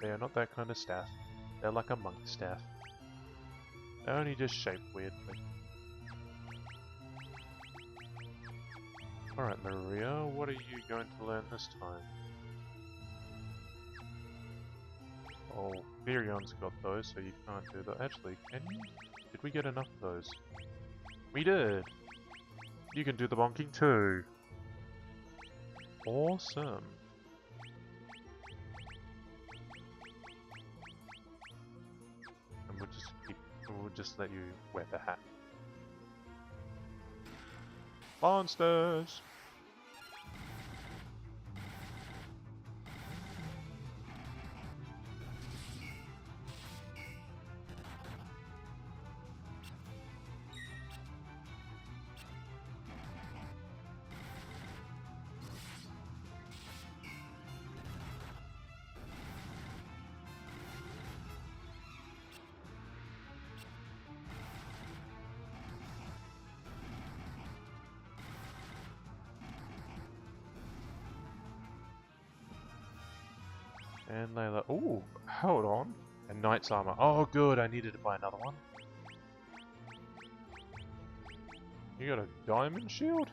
They are not that kind of staff. They're like a monk staff. They're only just shaped weirdly. Alright, Maria, what are you going to learn this time? Oh, Virion's got those, so you can't do that. Actually, can you? Did we get enough of those? We did! You can do the bonking too! Awesome! And we'll just let you wear the hat. Monsters! And Layla. Ooh, hold on. And Knight's armor. Oh, good. I needed to buy another one. You got a diamond shield?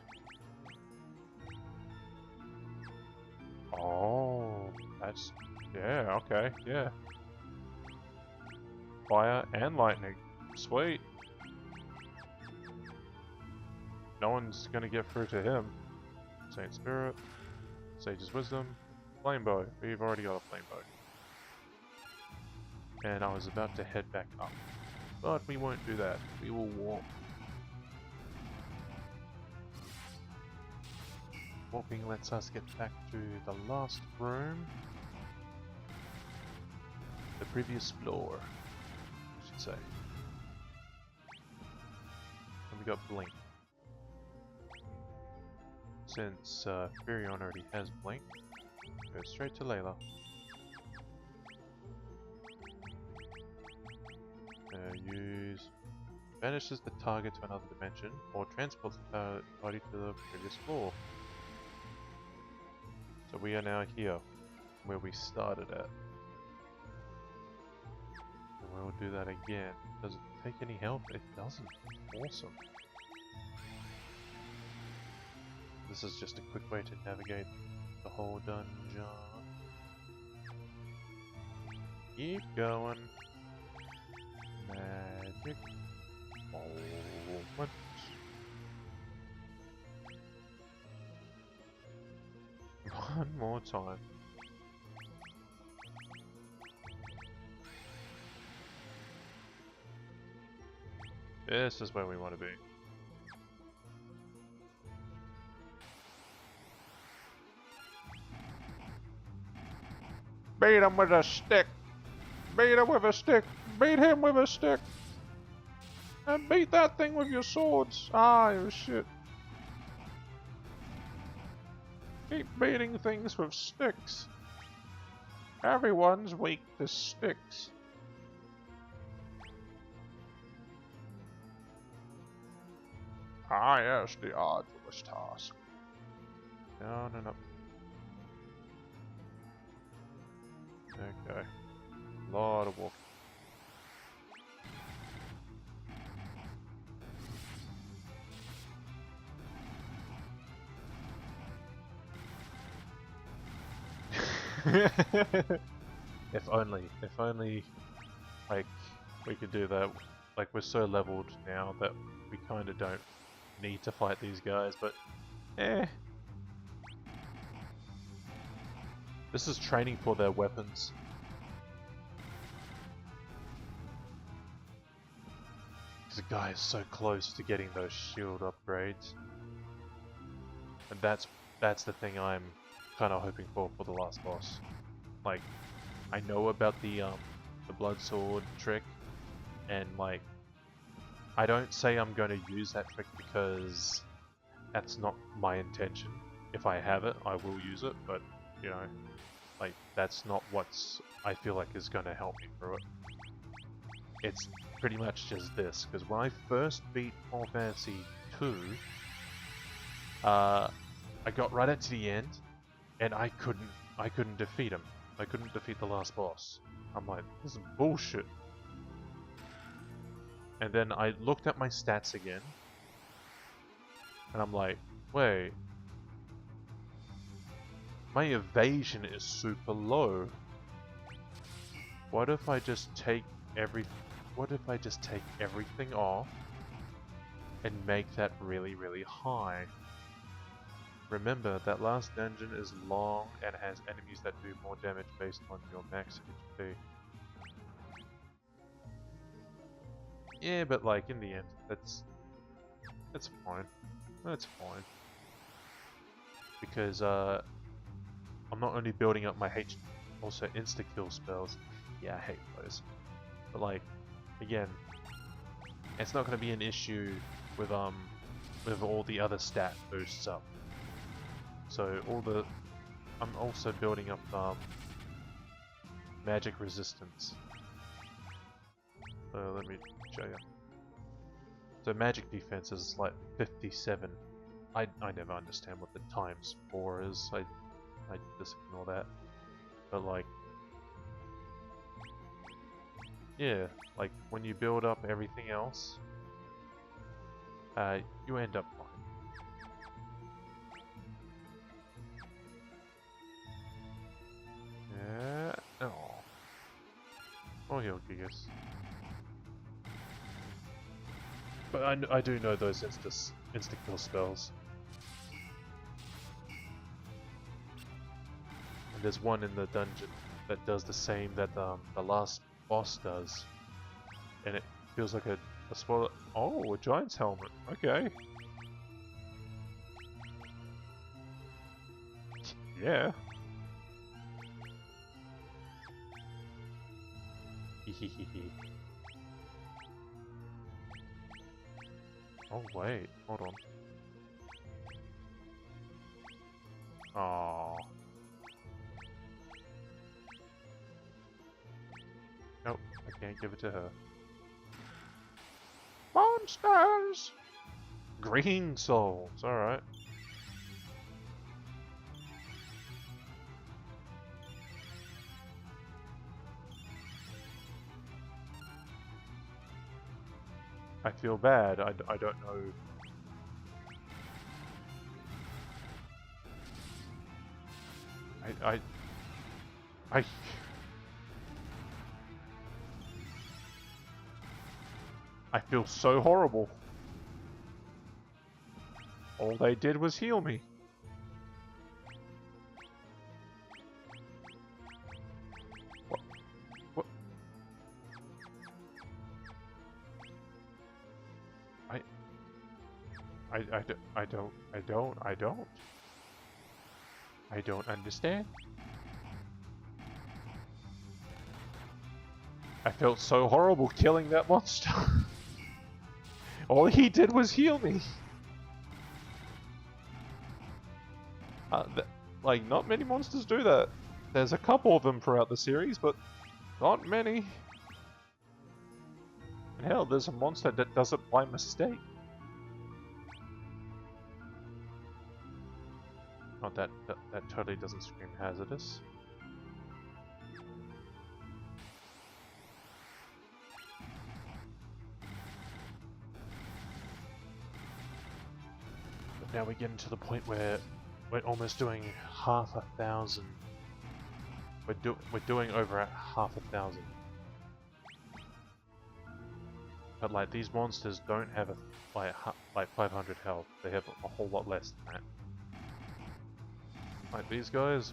Oh, that's... yeah, okay, yeah. Fire and lightning. Sweet. No one's gonna get through to him. Saint Spirit. Sage's Wisdom. Flame bow. We've already got a flame bow. And I was about to head back up. But we won't do that. We will walk. Walking lets us get back to the last room. The previous floor, I should say. And we got Blink. Since Furion already has Blink, go straight to Layla. Use vanishes the target to another dimension or transports the party to the previous floor. So we are now here, where we started at. And we'll do that again. Does it take any health? It doesn't. Awesome. this is just a quick way to navigate the whole dungeon. Keep going. Magic moment. One more time. This is where we want to be. Beat him with a stick. Beat him with a stick. Beat him with a stick. And beat that thing with your swords. Ah, you shit. Keep beating things with sticks. Everyone's weak to sticks. Ah, yes, the arduous task. Down and up. Okay. Lot of walking. If only, like, we could do that. Like, we're so leveled now that we kind of don't need to fight these guys, but this is training for their weapons. Because the guy is so close to getting those shield upgrades. And that's the thing I'm kind of hoping for the last boss. Like, I know about the blood sword trick, and like, I don't say I'm going to use that trick because that's not my intention. If I have it, I will use it, but you know, like, that's not what's I feel like is going to help me through it. It's pretty much just this, because when I first beat Final Fantasy 2, I got right up to the end, and I couldn't defeat him. I couldn't defeat the last boss. I'm like, this is bullshit. And then I looked at my stats again, and I'm like, wait, my evasion is super low. What if I just take everything off and make that really, really high? Remember, that last dungeon is long and has enemies that do more damage based on your max HP. Yeah, but like, in the end, that's fine. That's fine. Because I'm not only building up my HP, also insta-kill spells. Yeah, I hate those. But like, again, it's not going to be an issue with all the other stat boosts up. So I'm also building up magic resistance. So let me show you. So magic defense is like 57. I never understand what the times 4 is. I just ignore that. But like, yeah, like when you build up everything else, you end up fine. Yeah. Oh, he'll gigas. But I do know those insta-kill spells. And there's one in the dungeon that does the same that the last boss does. And it feels like a spoiler. Oh, a giant's helmet. Okay. Yeah. Oh wait, hold on. Aww. Nope, I can't give it to her. Monsters! Green souls, alright. I feel bad. I don't know. I feel so horrible. All they did was heal me. What? I don't understand. I felt so horrible killing that monster. All he did was heal me. Like, not many monsters do that. There's a couple of them throughout the series, but not many. And hell, there's a monster that does it by mistake. Oh, that totally doesn't scream hazardous. But now we're getting to the point where we're almost doing 1,000. We're doing over at 1,000. But like, these monsters don't have like 500 health. They have a whole lot less than that. Like these guys,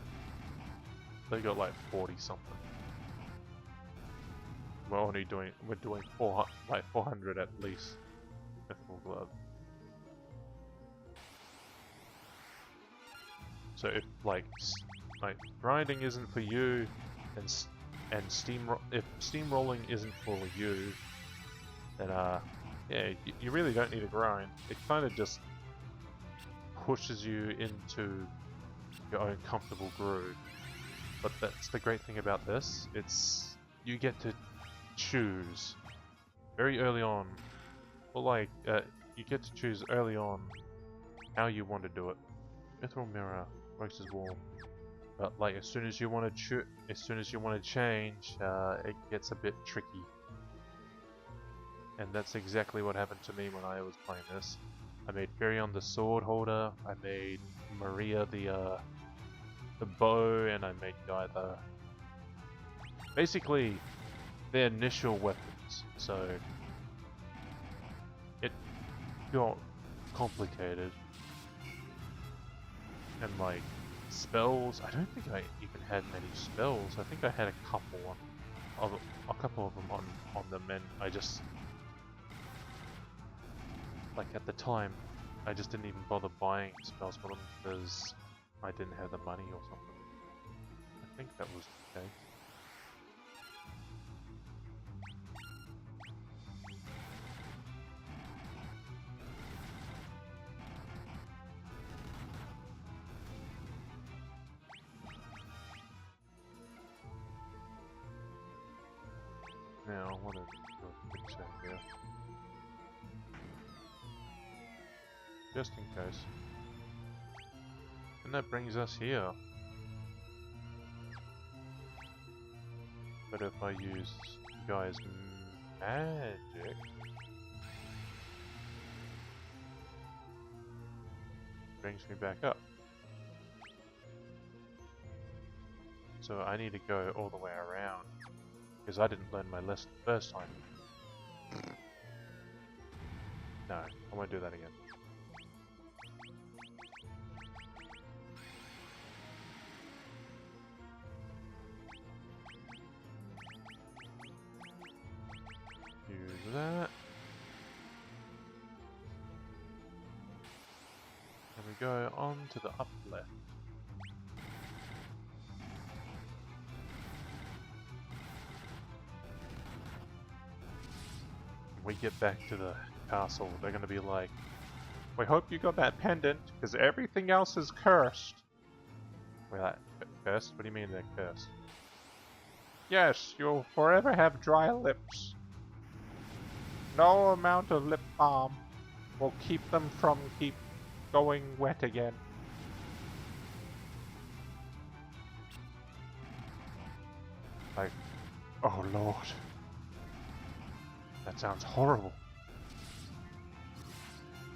they got like 40 something. We're doing 400 at least with full glove. So if like grinding isn't for you, and if steamrolling isn't for you, then yeah, you really don't need a grind. It kind of just pushes you into your own comfortable groove. But that's the great thing about this. It's you get to choose very early on, or like you get to choose early on how you want to do it. Mithril mirror works as well, but like as soon as you want to change, it gets a bit tricky. And that's exactly what happened to me when I was playing this. I made Furion the sword holder, I made Maria the bow, and I made Guy basically the initial weapons. So it got complicated. And like spells, I don't think I even had many spells. I think I had a couple of them on them, and I just, like at the time, I just didn't even bother buying spells for them because I didn't have the money or something. I think that was the case. Now I want to do a quick check here. Just in case. And that brings us here. But if I use Guy's magic, brings me back up. So I need to go all the way around, because I didn't learn my lesson the first time. No, I won't do that again. Use that. And we go on to the up left. When we get back to the castle, they're gonna be like, "We hope you got that pendant, because everything else is cursed." We're like, "Cursed? What do you mean they're cursed?" "Yes, you'll forever have dry lips. No amount of lip balm will keep them from going wet again." Like, oh lord. That sounds horrible.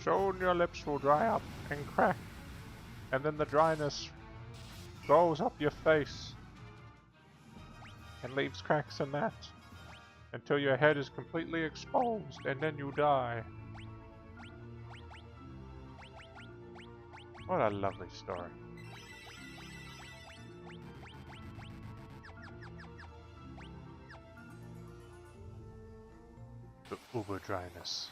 Soon your lips will dry up and crack, and then the dryness goes up your face and leaves cracks in that until your head is completely exposed and then you die. What a lovely story. The uber dryness.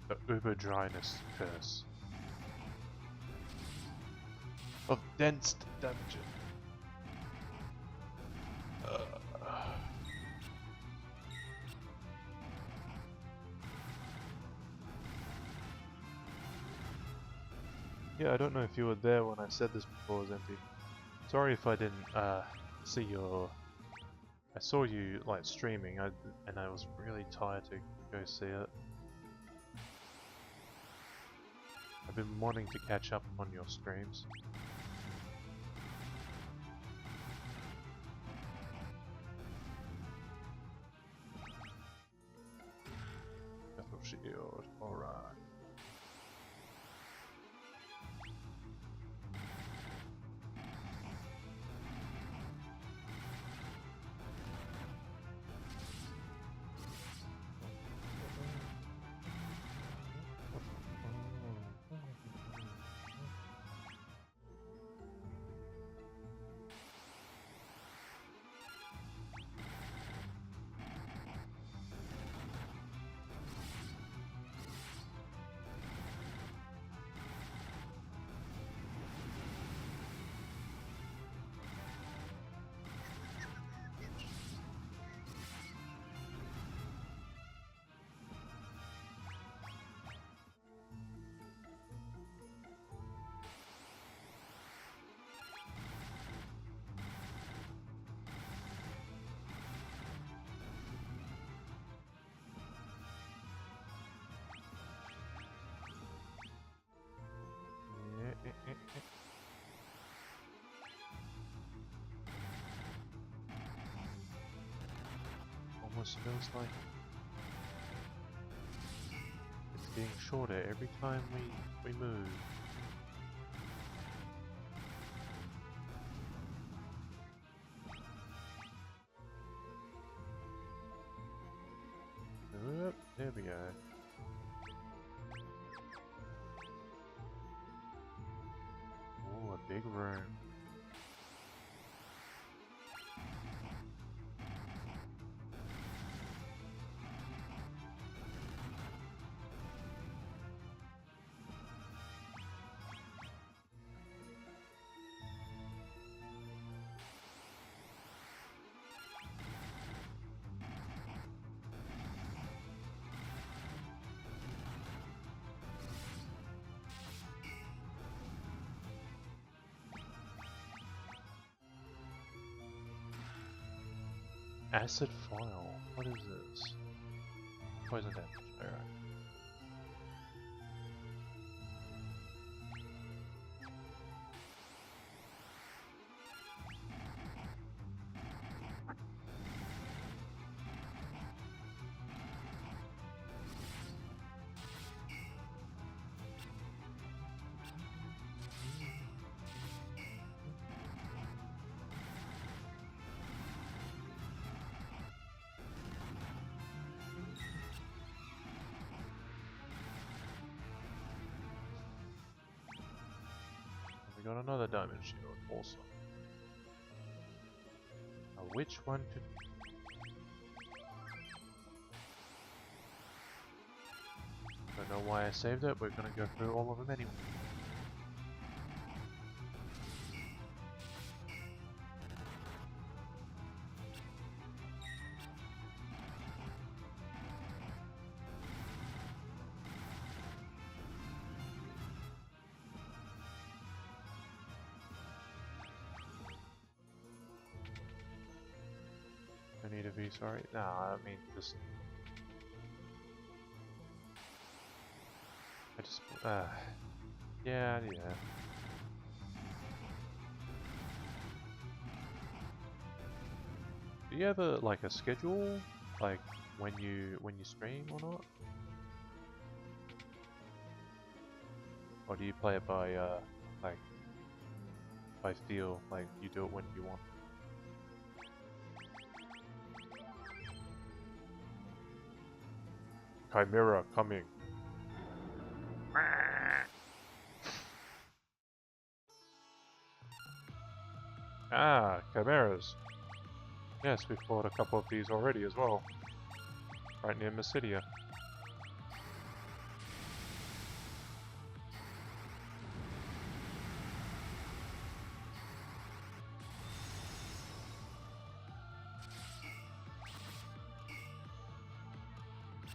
The uber dryness curse of dense dungeon. Yeah, I don't know if you were there when I said this before, Zenti. Sorry if I didn't see your. I saw you like streaming, and I was really tired to go see it. I've been wanting to catch up on your streams. Battle shield, alright. Almost feels like it's getting shorter every time we move. Oop, there we go. Oh, a big room. Acid foil. What is this? Poison damage. Alright. We got another diamond shield also. Now which one to... Don't know why I saved it, we're gonna go through all of them anyway. I need to be sorry. No, I mean just... yeah. Do you have like a schedule, like when you stream or not? Or do you play it by like I feel like you do it when you want. Chimera coming. Ah, chimeras. Yes, we've fought a couple of these already as well. Right near Mysidia.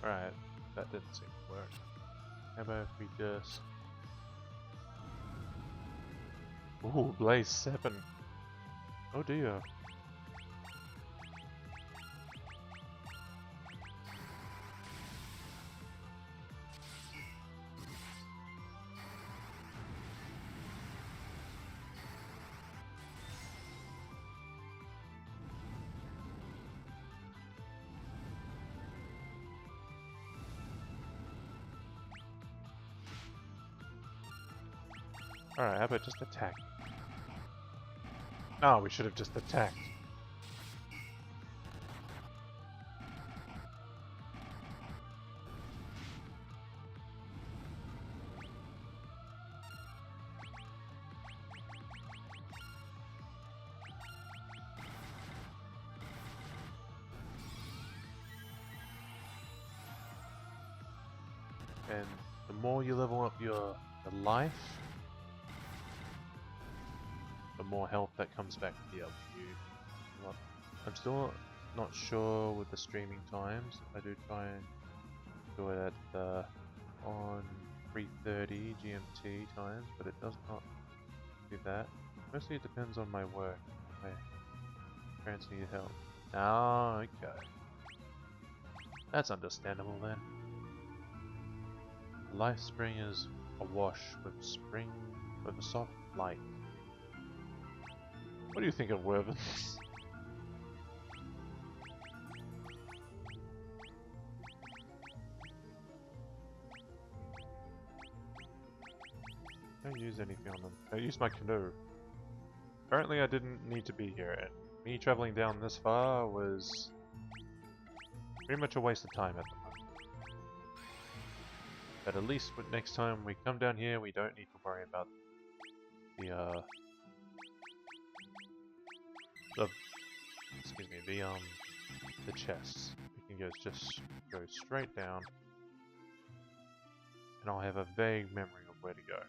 Alright, that didn't seem to work. How about if we just... Ooh, Blaze 7. Oh dear. Alright, how about just attack? No, we should have just attacked. And the more you level up your life, the more health that comes back to you. I'm still not sure with the streaming times. I do try and do it at on 3:30 GMT times, but it does not do that. Mostly it depends on my work. My parents need help. Ah, okay. That's understandable then. Life Spring is awash with a soft light. What do you think of Wyverns? Don't use anything on them. I used my canoe. Apparently I didn't need to be here, and me traveling down this far was pretty much a waste of time at the moment. But at least next time we come down here, we don't need to worry about the chests. We can just go straight down, and I'll have a vague memory of where to go.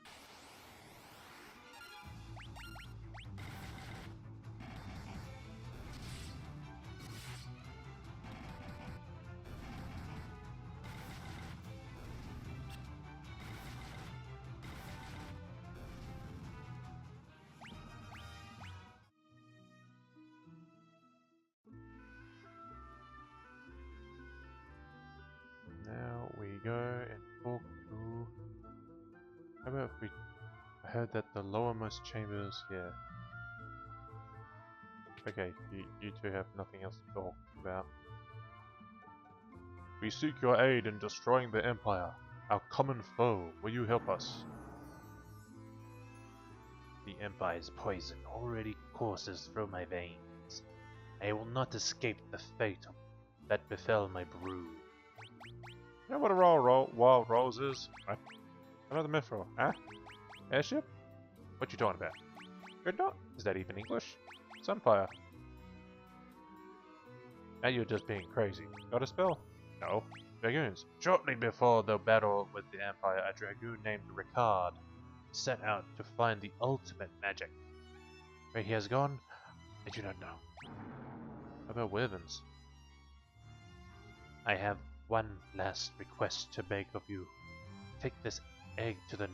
Now we go and talk to... How about if we... I heard that the lowermost chambers... Yeah. Okay, you two have nothing else to talk about. We seek your aid in destroying the Empire, our common foe. Will you help us? The Empire's poison already courses through my veins. I will not escape the fate that befell my brood. You know what a wild rose is? Right? Another Mithril, huh? Airship? What you talking about? Dreadnaught? Is that even English? Sunfire. Now you're just being crazy. Got a spell? No. Dragoons. Shortly before the battle with the Empire, a Dragoon named Ricard set out to find the ultimate magic. Where he has gone, I do not know. How about Wyverns? I have one last request to beg of you. Take this egg to the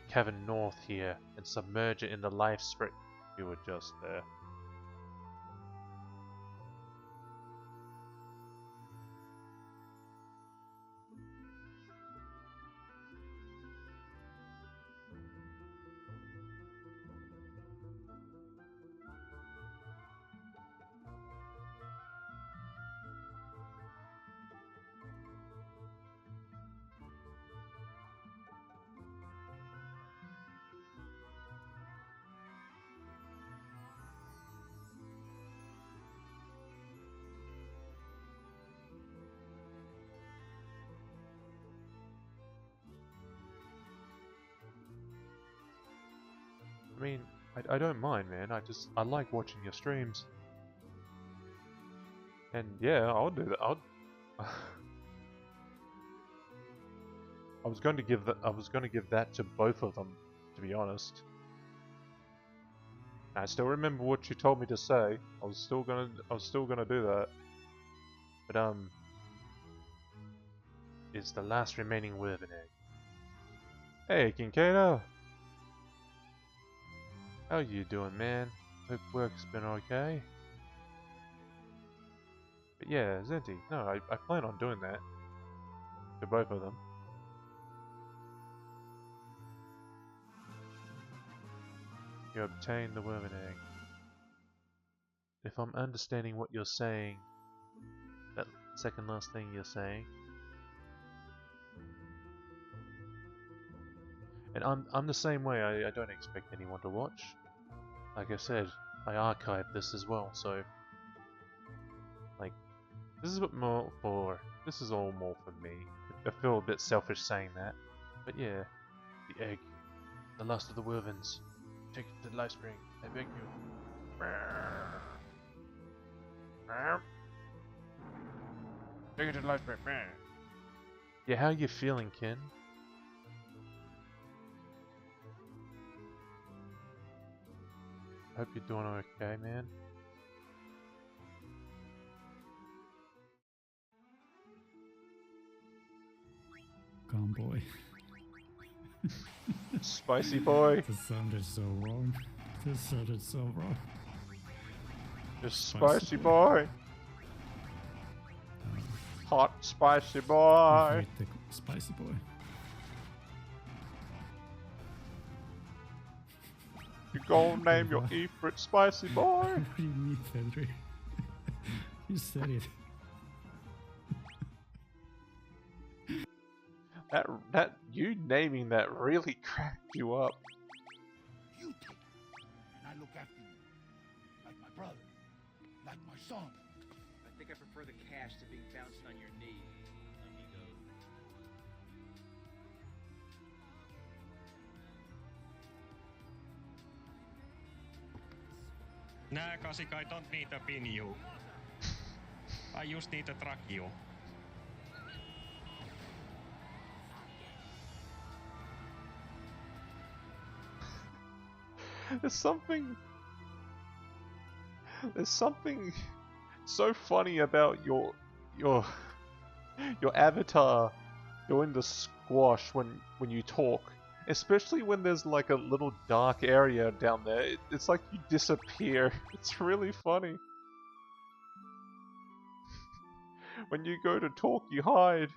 cavern north here, and submerge it in the life spring. You were just there. I mean, I don't mind, man. I like watching your streams. And yeah, I'll do that. I was going to give that to both of them, to be honest. I still remember what you told me to say. I was still gonna do that. But it's the last remaining Wyvern egg. Hey, Kincaid. How you doing, man? Hope work's been okay. But yeah, Zenti, no, I plan on doing that. To both of them. You obtain the Wyvern egg. If I'm understanding what you're saying, that second last thing you're saying, and I'm the same way. I don't expect anyone to watch. Like I said, I archived this as well, so like this is all more for me. I feel a bit selfish saying that, but yeah, the egg, the last of the Wyverns. Take it to the life spring. I beg you. Take it to the life spring. Yeah, how you feeling, Ken? Hope you're doing okay, man. Calm boy. Spicy boy. This sounded so wrong. This sounded so wrong. Just spicy boy. Hot spicy boy. The spicy boy. You gonna name your Ifrit spicy boy? What do you mean, Fendry? You said it. That you naming that really cracked you up. You take it, and I look after you. Like my brother. Like my son. I think I prefer the cash to being bounced on your knee, amigo. Nää kasikait on niitä pinjuu. Ai just niitä trakjuu. There's something so funny about your avatar doing the squash when you talk, especially when there's like a little dark area down there. It's like you disappear. It's really funny. When you go to talk, you hide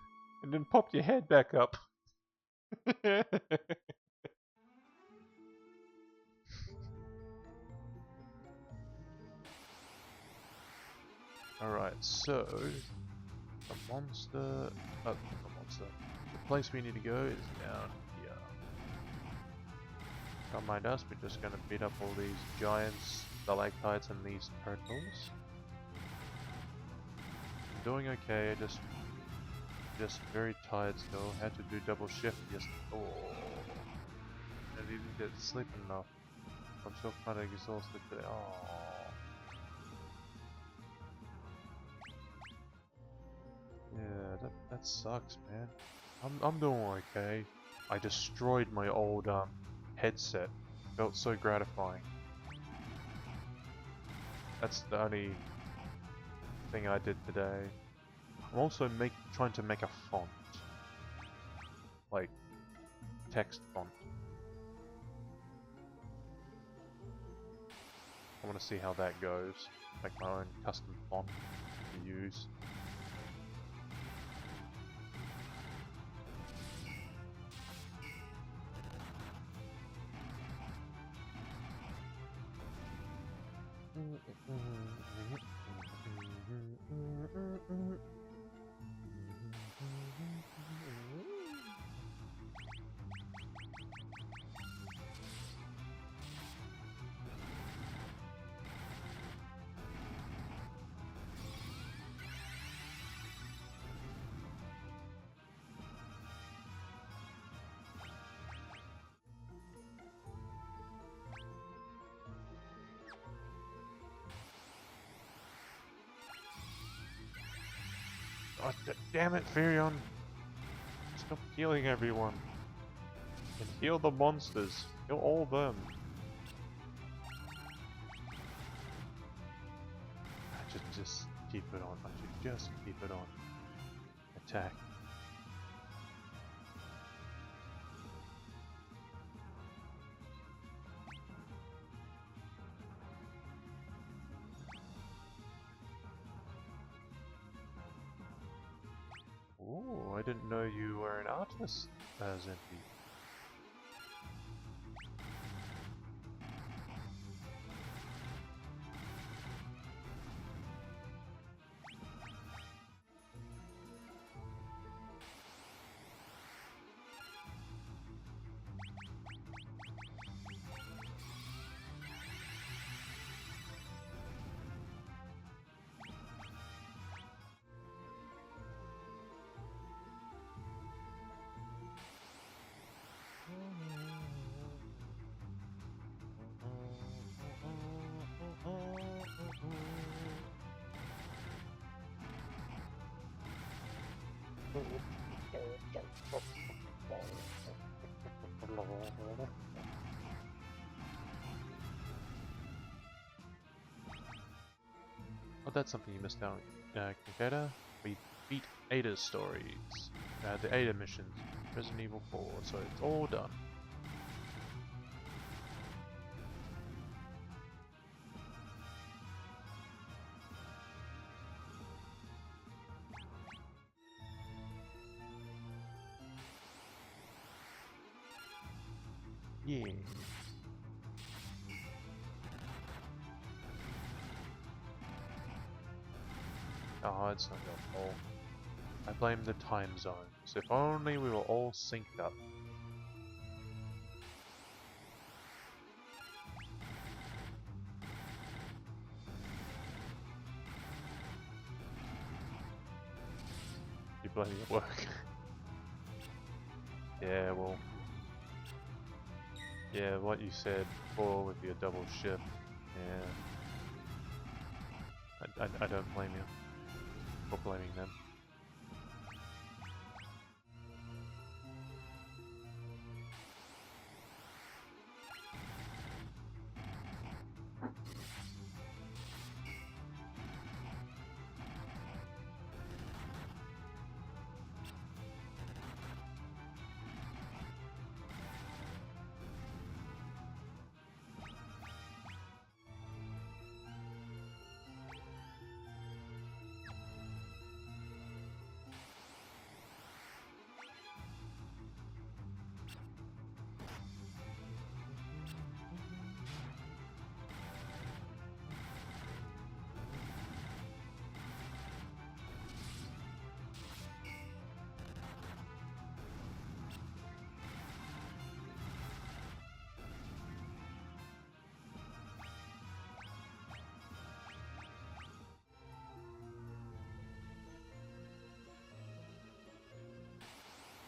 and then pop your head back up. Alright, so the place we need to go is down here. Don't mind us, we're just gonna beat up all these giants, stalactites, and these turtles. I'm doing okay, just very tired still. Had to do double shift yesterday. Oh, I didn't get sleep enough. I'm still kind of exhausted today. Oh. Yeah, that sucks, man. I'm doing okay. I destroyed my old headset. Felt so gratifying. That's the only thing I did today. I'm also trying to make a font, like text font. I want to see how that goes. Make my own custom font to use. Oh, damn it, Furion. Stop healing everyone. And heal the monsters. Heal all of them. I should just keep it on. I should just keep it on. Attack. Oh, I didn't know you were an artist, Zenthi. Oh, that's something you missed out. Concada, we beat Ada's stories. The Ada missions, Resident Evil 4, so it's all done. Yeah. Oh, it's not your fault. I blame the time zones. If only we were all synced up. You bloody at work. Yeah, well. Yeah, what you said before with your double shift. Yeah. I don't blame you for blaming them.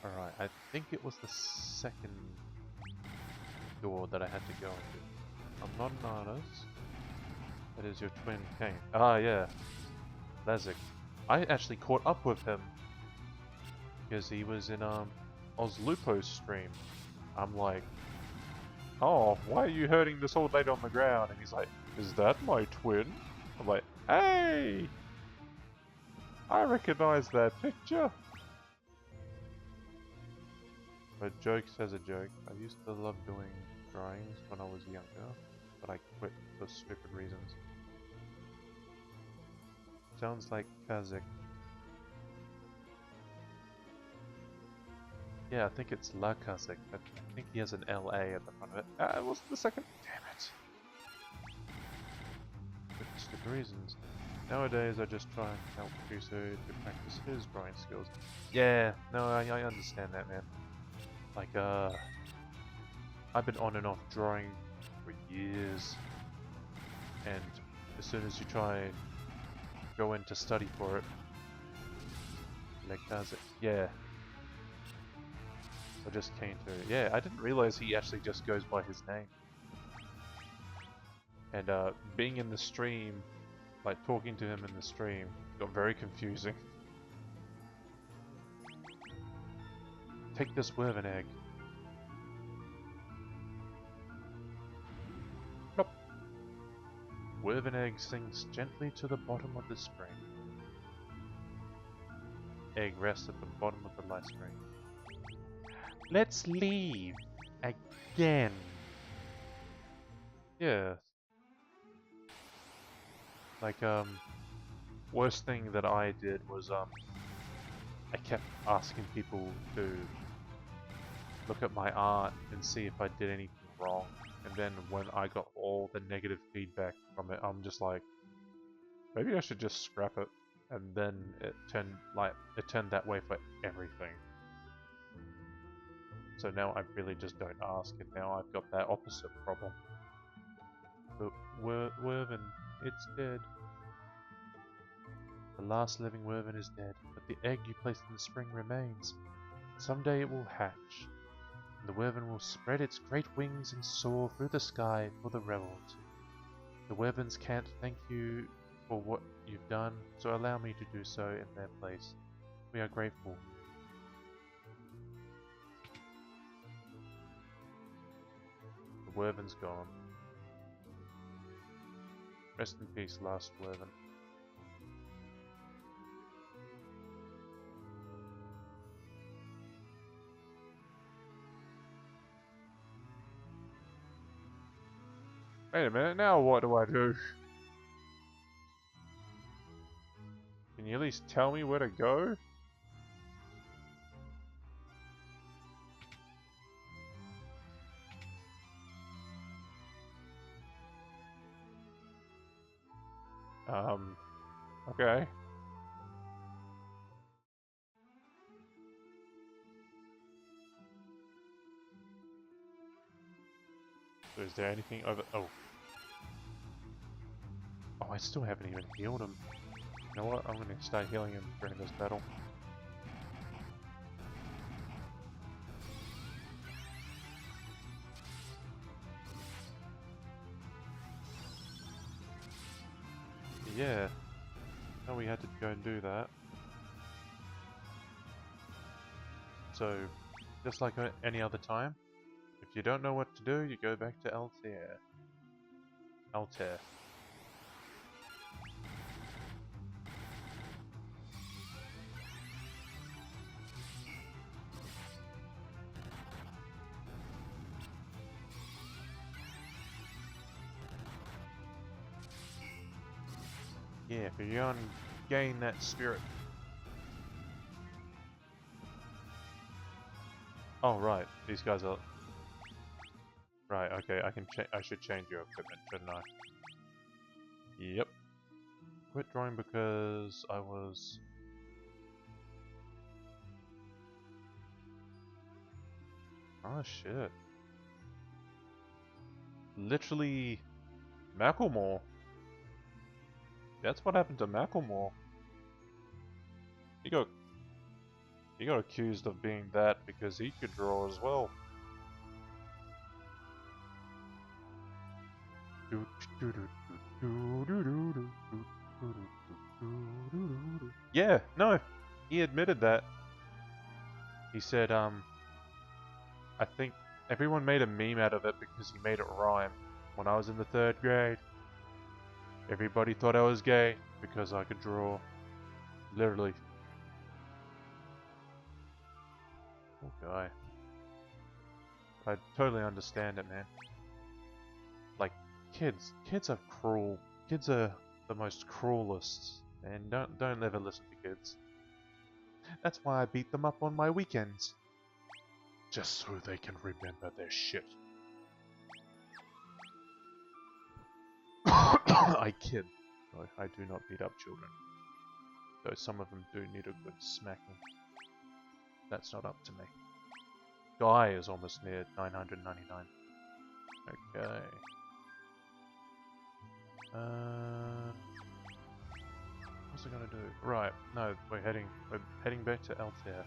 Alright, I think it was the second door that I had to go into. I'm not an artist. That is your twin Kane. Ah, yeah. Lazik. I actually caught up with him because he was in Ozlupo's stream. I'm like, oh, why are you hurting this old lady on the ground? And he's like, is that my twin? I'm like, hey! I recognize that picture! But jokes as a joke. I used to love doing drawings when I was younger, but I quit for stupid reasons. Sounds like Kazakh. Yeah, I think it's La Kazakh. I think he has an LA at the front of it. It was the second. Damn it. For stupid reasons. Nowadays, I just try and help Kuso to practice his drawing skills. Yeah, no, I understand that, man. Like, I've been on and off drawing for years, and as soon as you try and go in to study for it, like, does it? Yeah. I just came to, yeah, I didn't realize he actually just goes by his name. And, being in the stream, like, talking to him in the stream, got very confusing. Take this Wyvern egg. Plop. Wyvern egg sinks gently to the bottom of the spring. Egg rests at the bottom of the light spring. Let's leave again. Yeah. Like, worst thing that I did was, I kept asking people to look at my art and see if I did anything wrong. And then when I got all the negative feedback from it, I'm just like, maybe I should just scrap it. And then it turned that way for everything. So now I really just don't ask, and now I've got that opposite problem. But Wyvern, it's dead. The last living Wyvern is dead, but the egg you placed in the spring remains. Someday it will hatch, and the Wyvern will spread its great wings and soar through the sky for the rebels. The Wyverns can't thank you for what you've done, so allow me to do so in their place. We are grateful. The Wyvern's gone. Rest in peace, last Wyvern. Wait a minute, now what do I do? Can you at least tell me where to go? Okay. So is there anything over... Oh. Oh, I still haven't even healed him. You know what? I'm gonna start healing him during this battle. Yeah. No, we had to go and do that. So, just like any other time, if you don't know what to do, you go back to Altair. Altair. Yeah, if you're gonna gain that spirit. Oh right, these guys are. Right, okay, I should change your equipment, shouldn't I? Yep. Quit drawing because I was. Oh shit. Literally, Macklemore. That's what happened to Macklemore. He got accused of being that because he could draw as well. Yeah, no, he admitted that. He said, I think everyone made a meme out of it because he made it rhyme. When I was in the 3rd grade, everybody thought I was gay because I could draw. Literally. Poor guy. I totally understand it, man. Like, kids are cruel. Kids are the most cruelest, and don't ever listen to kids. That's why I beat them up on my weekends. Just so they can remember their shit. I kid. I do not beat up children. Though some of them do need a good smacking. That's not up to me. Guy is almost near 999. Okay. What's it gonna do? Right, no, we're heading back to Altair.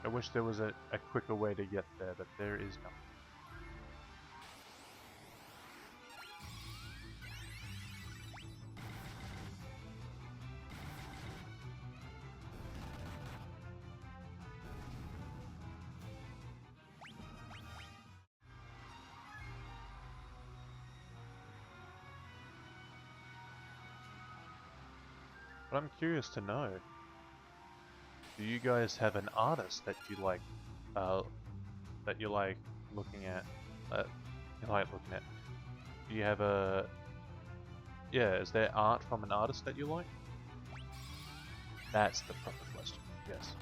I wish there was a quicker way to get there, but there is none. But I'm curious to know, do you guys have an artist that you like, looking at, Do you have a, yeah, is there art from an artist that you like? That's the proper question, yes.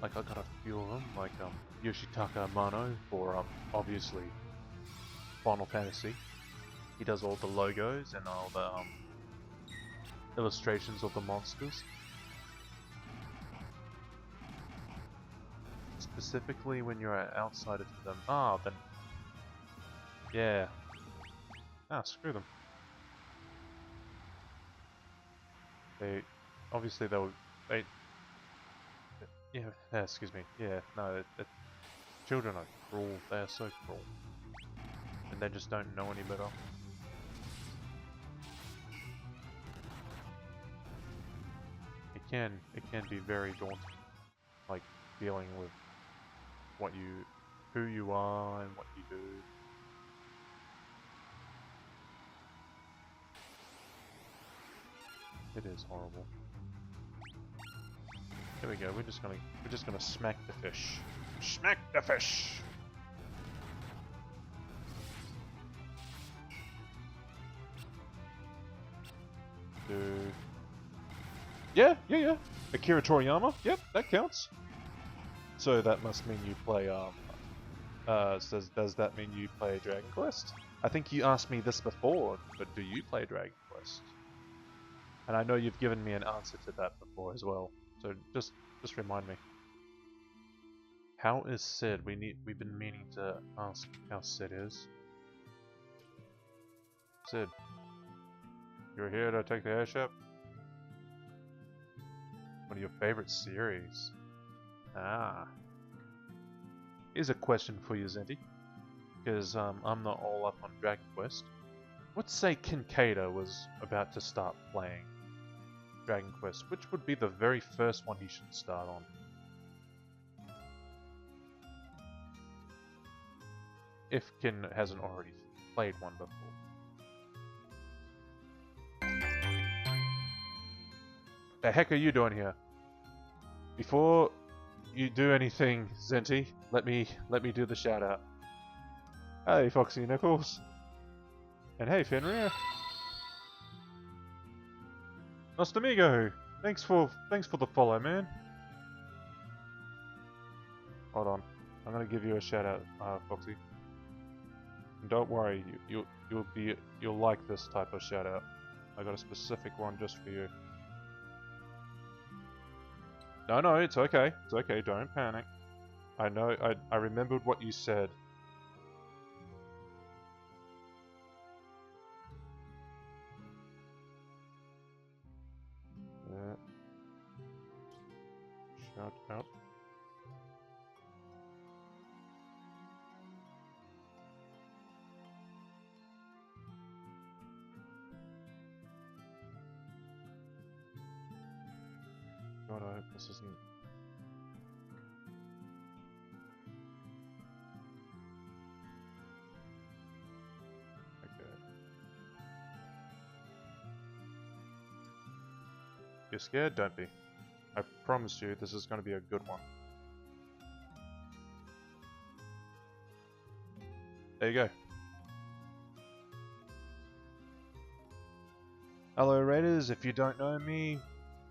Like, I got a few of them, like Yoshitaka Amano for obviously Final Fantasy. He does all the logos and all the illustrations of the monsters. Specifically when you're outside of them. Ah, then yeah. Ah, screw them. They obviously they. Yeah, excuse me. Yeah, no, children are cruel. They are so cruel, and they just don't know any better. It can be very daunting, like dealing with who you are and what you do. It is horrible. Here we go. We're just gonna smack the fish. Smack the fish. Yeah. Akira Toriyama. Yep, that counts. So that must mean you play does that mean you play Dragon Quest? I think you asked me this before, but do you play Dragon Quest? And I know you've given me an answer to that before as well. So just remind me. How is Sid? We've been meaning to ask how Sid is. Sid, you're here to take the airship? One of your favorite series? Ah. Here's a question for you, Zenti. Because I'm not all up on Dragon Quest. Let's say Kincaida was about to start playing Dragon Quest. Which would be the very first one he should start on? If Kin hasn't already played one before. The heck are you doing here? Before you do anything, Zenti, let me do the shout out. Hey, Foxy Nichols. And hey, Fenrir. Nostamigo. Thanks for the follow, man. Hold on. I'm gonna give you a shout out, Foxy. And don't worry, you'll like this type of shout out. I got a specific one just for you. No, it's okay. It's okay, don't panic. I know, I remembered what you said. Yeah. Shout out. God, I hope this isn't... Okay. You're scared? Don't be. I promise you, this is going to be a good one. There you go. Hello Raiders, if you don't know me,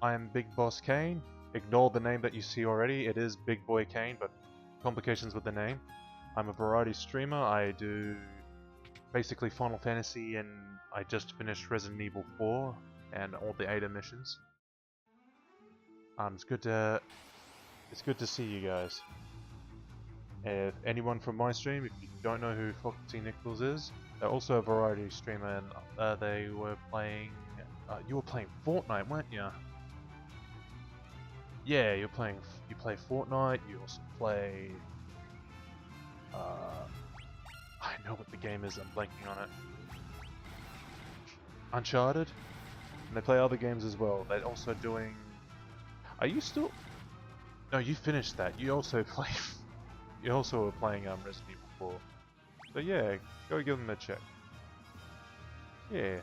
I am Big Boss Kane. Ignore the name that you see already, it is Big Boy Kane, but complications with the name. I'm a variety streamer, I do basically Final Fantasy, and I just finished Resident Evil 4 and all the Ada missions. It's good to see you guys. If anyone from my stream, if you don't know who Foxy Nichols is, they're also a variety streamer, and they were playing. You were playing Fortnite, weren't you? Yeah, you play Fortnite. You also play. I know what the game is. I'm blanking on it. Uncharted, and they play other games as well. They're also doing. Are you still? No, you finished that. You also play. You also were playing Resident Evil 4. So yeah, go give them a check. Yeah.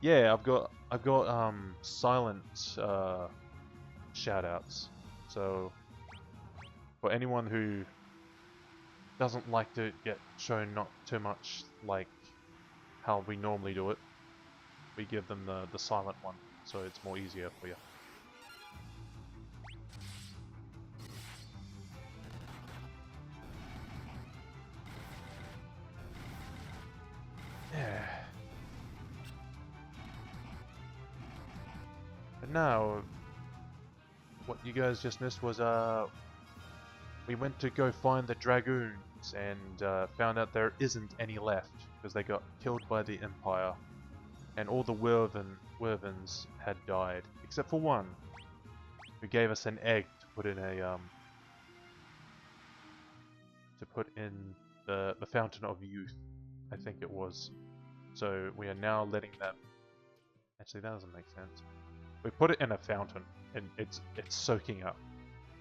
Yeah, I've got silent shoutouts. So for anyone who doesn't like to get shown not too much like how we normally do it, we give them the silent one, so it's more easier for you. Yeah. But now, what you guys just missed was we went to go find the Dragoons and found out there isn't any left because they got killed by the Empire, and all the Wyverns had died except for one, who gave us an egg to put in the Fountain of Youth, I think it was. So we are now letting that. Actually, that doesn't make sense. We put it in a fountain, and it's soaking up.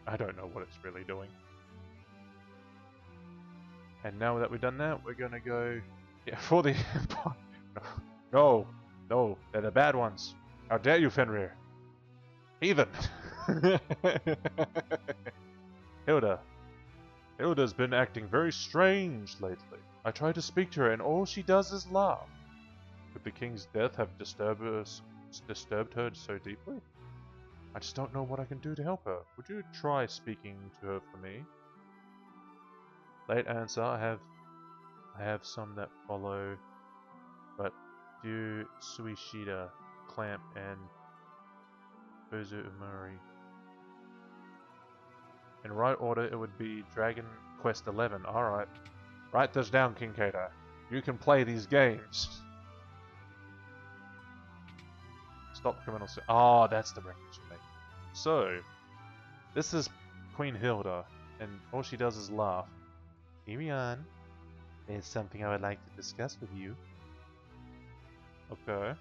I don't know what it's really doing. And now that we've done that, we're gonna go for the Empire. No, they're the bad ones. How dare you, Fenrir? Heathen! Hilda's been acting very strange lately. I tried to speak to her and all she does is laugh. Could the king's death have disturbed her so deeply? I just don't know what I can do to help her. Would you try speaking to her for me? Late answer, I have some that follow, but do Suishida, Clamp, and Bozu Umuri. In right order, it would be Dragon Quest XI. Alright. Write this down, Kincaid. You can play these games. Stop criminal. Oh, that's the reference you make. So, this is Queen Hilda, and all she does is laugh. Miriam, there's something I would like to discuss with you. Okay.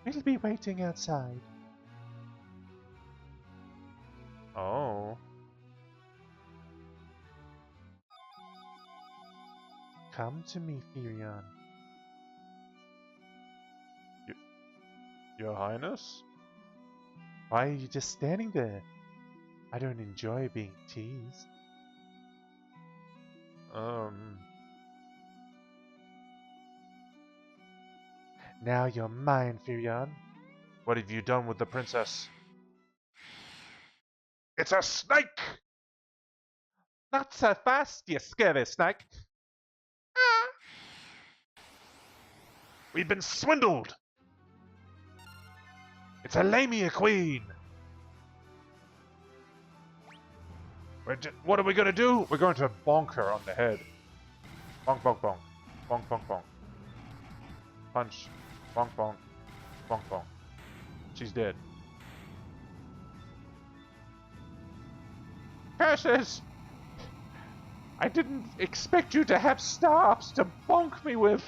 We'll be waiting outside. Oh. Come to me, Firion. Your Highness? Why are you just standing there? I don't enjoy being teased. Now you're mine, Firion. What have you done with the princess? It's a snake! Not so fast, you scary snake. We've been swindled! It's a Lamia Queen! What are we gonna do? We're going to bonk her on the head. Bonk, bonk, bonk. Bonk, bonk, bonk. Punch. Bonk, bonk. Bonk, bonk. She's dead. Curses! I didn't expect you to have staffs to bonk me with.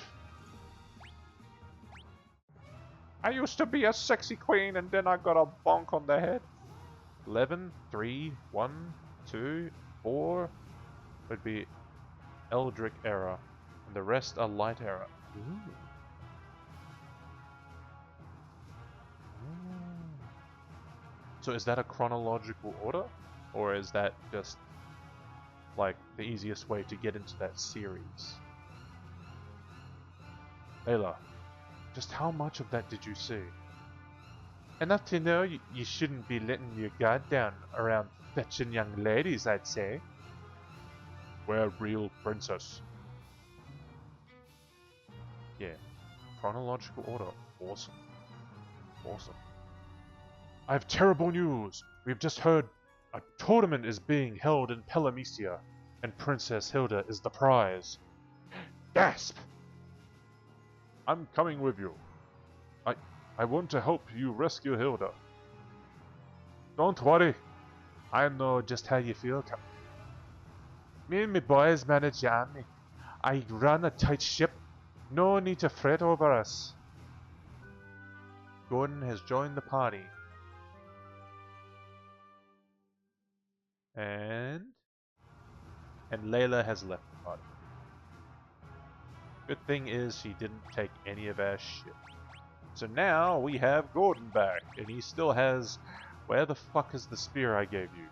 I used to be a sexy queen and then I got a bonk on the head. 11, 3, 1, 2, 4 would be Eldritch Era, and the rest are Light Era. Ooh. So is that a chronological order? Or is that just like the easiest way to get into that series? Layla, just how much of that did you see? Enough to know you shouldn't be letting your guard down around fetching young ladies, I'd say. We're real princess. Yeah. Chronological order. Awesome. Awesome. I have terrible news. We've just heard a tournament is being held in Pelamecia, and Princess Hilda is the prize. Gasp! I'm coming with you. I want to help you rescue Hilda. Don't worry. I know just how you feel. Me and my boys manage the army. I run a tight ship. No need to fret over us. Gordon has joined the party. And Layla has left the party. Good thing is she didn't take any of our shit. So now we have Gordon back, and he still has... Where the fuck is the spear I gave you?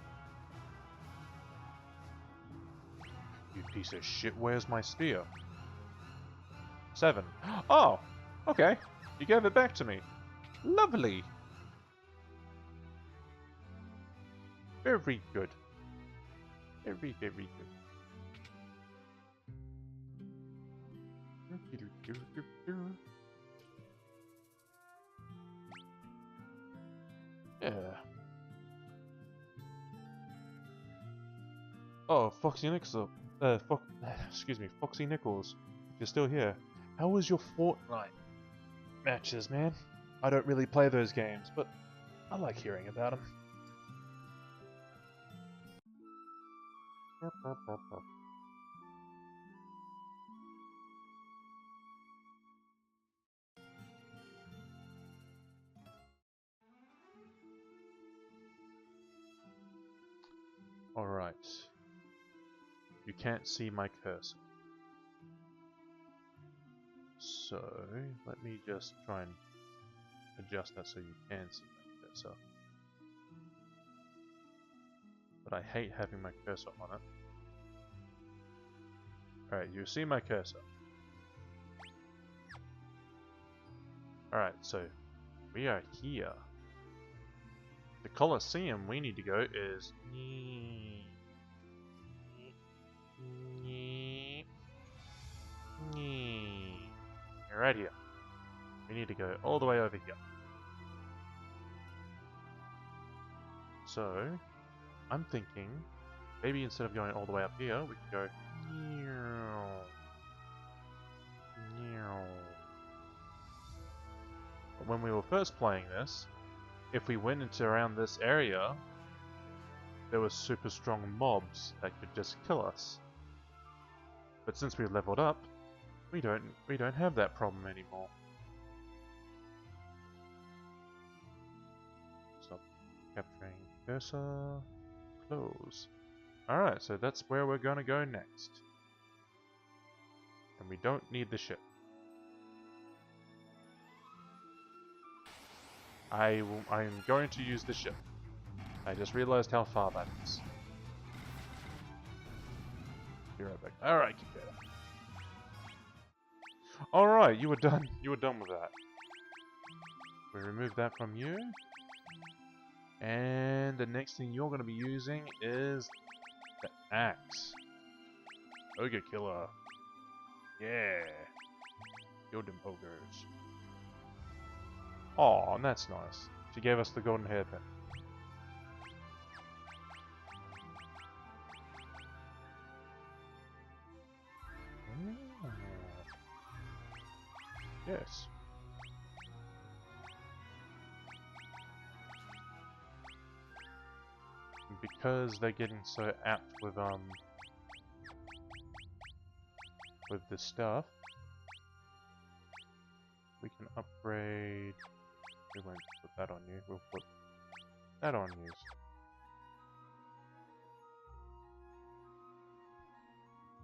You piece of shit, where's my spear? 7. Oh! Okay. You gave it back to me. Lovely. Very good. Very, very good. Yeah. Oh, Foxy Nichols. Excuse me, Foxy Nichols. You're still here. How was your Fortnite matches, man? I don't really play those games, but I like hearing about them. Alright. You can't see my cursor. So, let me just try and adjust that so you can see my cursor. But I hate having my cursor on it. Alright, you see my cursor. Alright, so we are here. The Colosseum we need to go is right here. We need to go all the way over here. So, I'm thinking, maybe instead of going all the way up here, we can go But when we were first playing this, if we went into around this area, there were super strong mobs that could just kill us. But since we've leveled up, we don't have that problem anymore. Stop capturing cursor. Close. Alright, so that's where we're gonna go next. And we don't need the ship. I'm going to use the ship. I just realized how far that is. Be right back. Alright, keep that. Alright, you were done. You were done with that. We remove that from you. And the next thing you're going to be using is the axe. Ogre killer. Yeah. Kill them ogres. Aw, that's nice. She gave us the golden hairpin. Yes. Because they're getting so apt with this stuff, we can upgrade. We won't put that on you. We'll put that on you.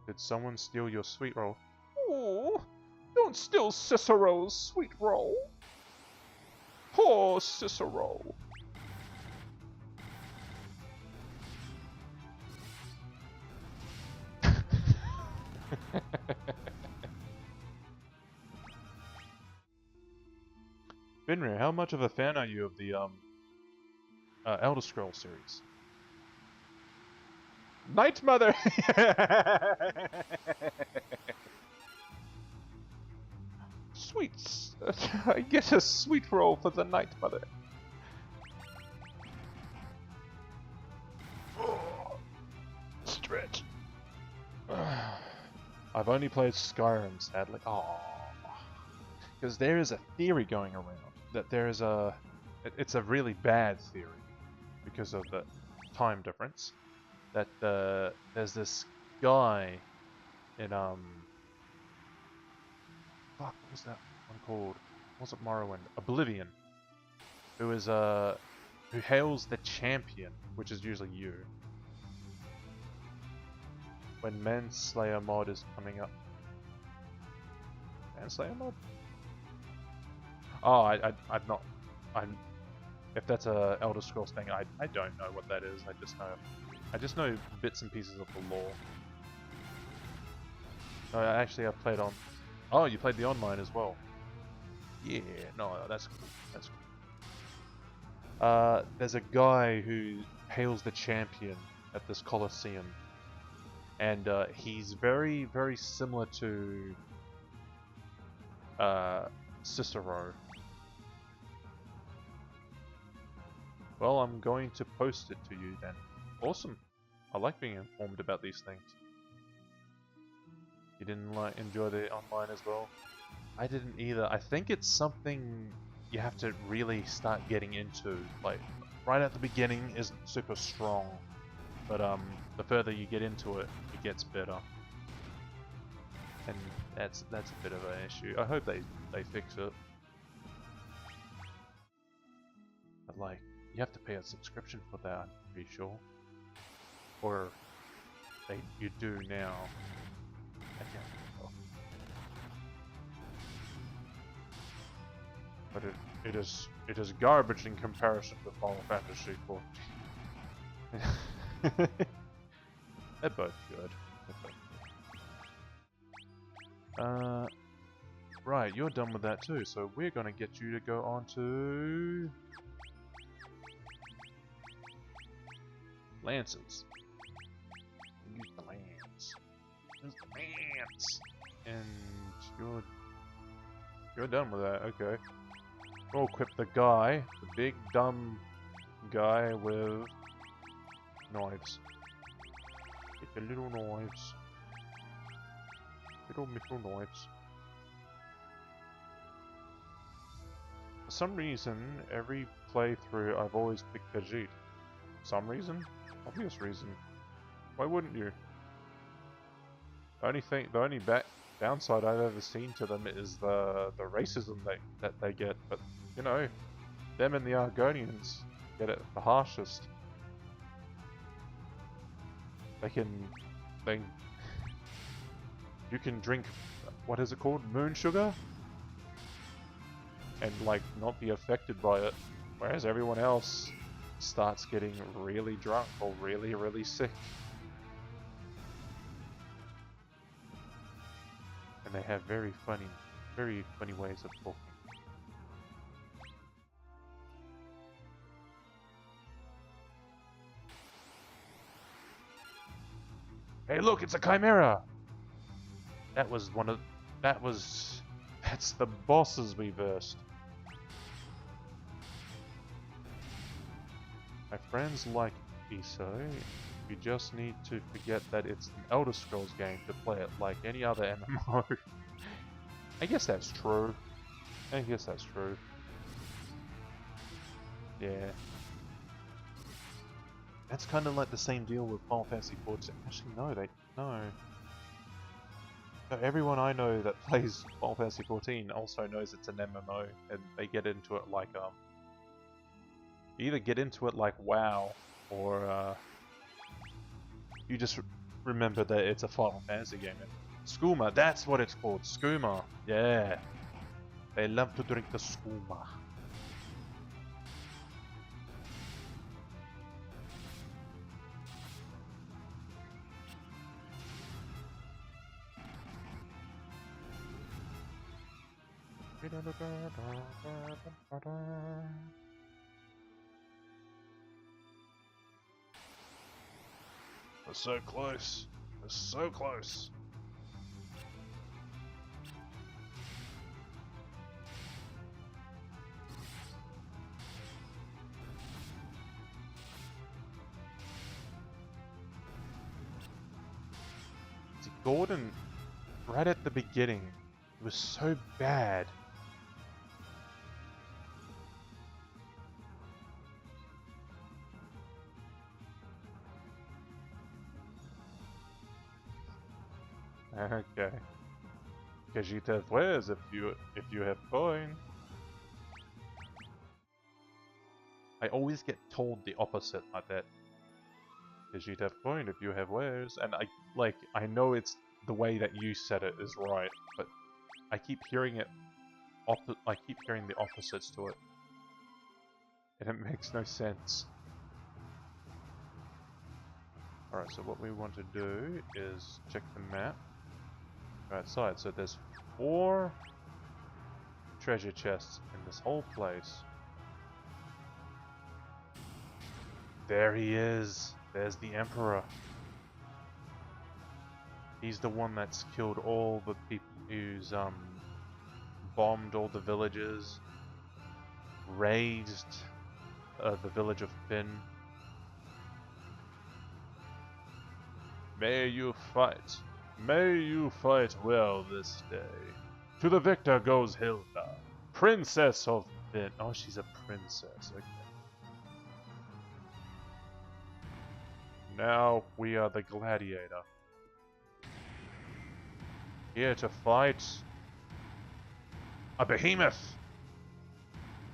Did someone steal your sweet roll? Oh, don't steal Cicero's sweet roll. Poor Cicero. Finrir, how much of a fan are you of the Elder Scrolls series? Night Mother! Sweets! I get a sweet roll for the Night Mother. Stretch. I've only played Skyrim, sadly. Aww. Because there is a theory going around that there is a... It's a really bad theory because of the time difference. That there's this guy in fuck, what was that one called? Was it Morrowind? Oblivion, who is who hails the champion, which is usually you, when Manslayer mod is coming up. Manslayer mod? Oh, I'm not. If that's a Elder Scrolls thing, I don't know what that is. I just know bits and pieces of the lore. No, actually, I played on. Oh, you played the online as well. Yeah, no, that's cool. That's cool. There's a guy who hails the champion at this Colosseum, and he's very, very similar to Cicero. Well, I'm going to post it to you then. Awesome. I like being informed about these things. You didn't enjoy the online as well? I didn't either. I think it's something you have to really start getting into. Like, right at the beginning isn't super strong, but the further you get into it, it gets better. And that's a bit of an issue. I hope they fix it. But like, you have to pay a subscription for that, I'm pretty sure. Or you do now. I can't remember. But it is garbage in comparison to Final Fantasy XIV. They're both good. Right, you're done with that too, so we're gonna get you to go on to lances. Use the lance. Use the lance. And you're done with that, okay. We'll equip the guy, the big dumb guy with knives. Get the little knives. Little knives. For some reason, every playthrough I've always picked Khajiit. Some reason? Obvious reason. Why wouldn't you? The only downside I've ever seen to them is the racism that they get, but you know, them and the Argonians get it the harshest. You can drink, what is it called, moon sugar? And like not be affected by it, whereas everyone else starts getting really drunk or really, really sick. And they have very funny ways of talking. Hey look, it's a chimera! That's the bosses we versed. My friends like ESO, you just need to forget that it's an Elder Scrolls game to play it like any other MMO. I guess that's true. Yeah. That's kind of like the same deal with Final Fantasy XIV. Actually, no. No, everyone I know that plays Final Fantasy XIV also knows it's an MMO, and they get into it like you either get into it like WoW, or you just remember that it's a Final Fantasy game. Skooma, that's what it's called, skooma. Yeah, they love to drink the skooma. We're so close. We're so close. See, Gordon, right at the beginning, it was so bad. Okay. Khajiit has wares if you have coin. I always get told the opposite like that. Because you'd have coin if you have wares. And I know it's the way that you said it is right, but I keep hearing it. I keep hearing the opposites to it, and it makes no sense. Alright, so what we want to do is check the map. Go outside. So there's 4 treasure chests in this whole place. There he is. There's the Emperor. He's the one that's killed all the people who's bombed all the villages, razed the village of Finn. May you fight well this day. To the victor goes Hilda, Princess of Finn. Oh, she's a princess, okay. Now we are the gladiator. Here to fight a behemoth!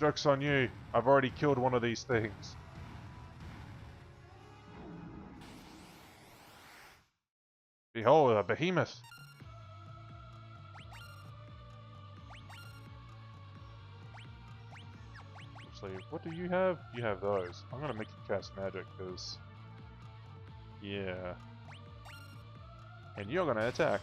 Joke's on you, I've already killed one of these things. Behold, a behemoth! Actually, what do you have? You have those. I'm gonna make you cast magic, because... yeah. And you're gonna attack.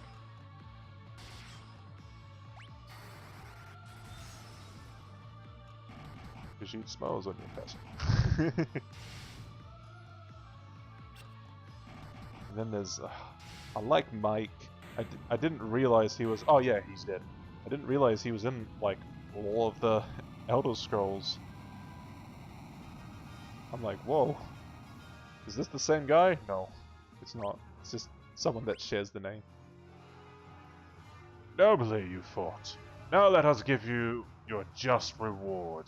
Because she smells on your person. And then there's... I like Mike. I didn't realize he was... oh yeah, he's dead. I didn't realize he was in, like, all of the Elder Scrolls. I'm like, whoa. Is this the same guy? No, it's not. It's just someone that shares the name. Nobly you fought. Now let us give you your just reward.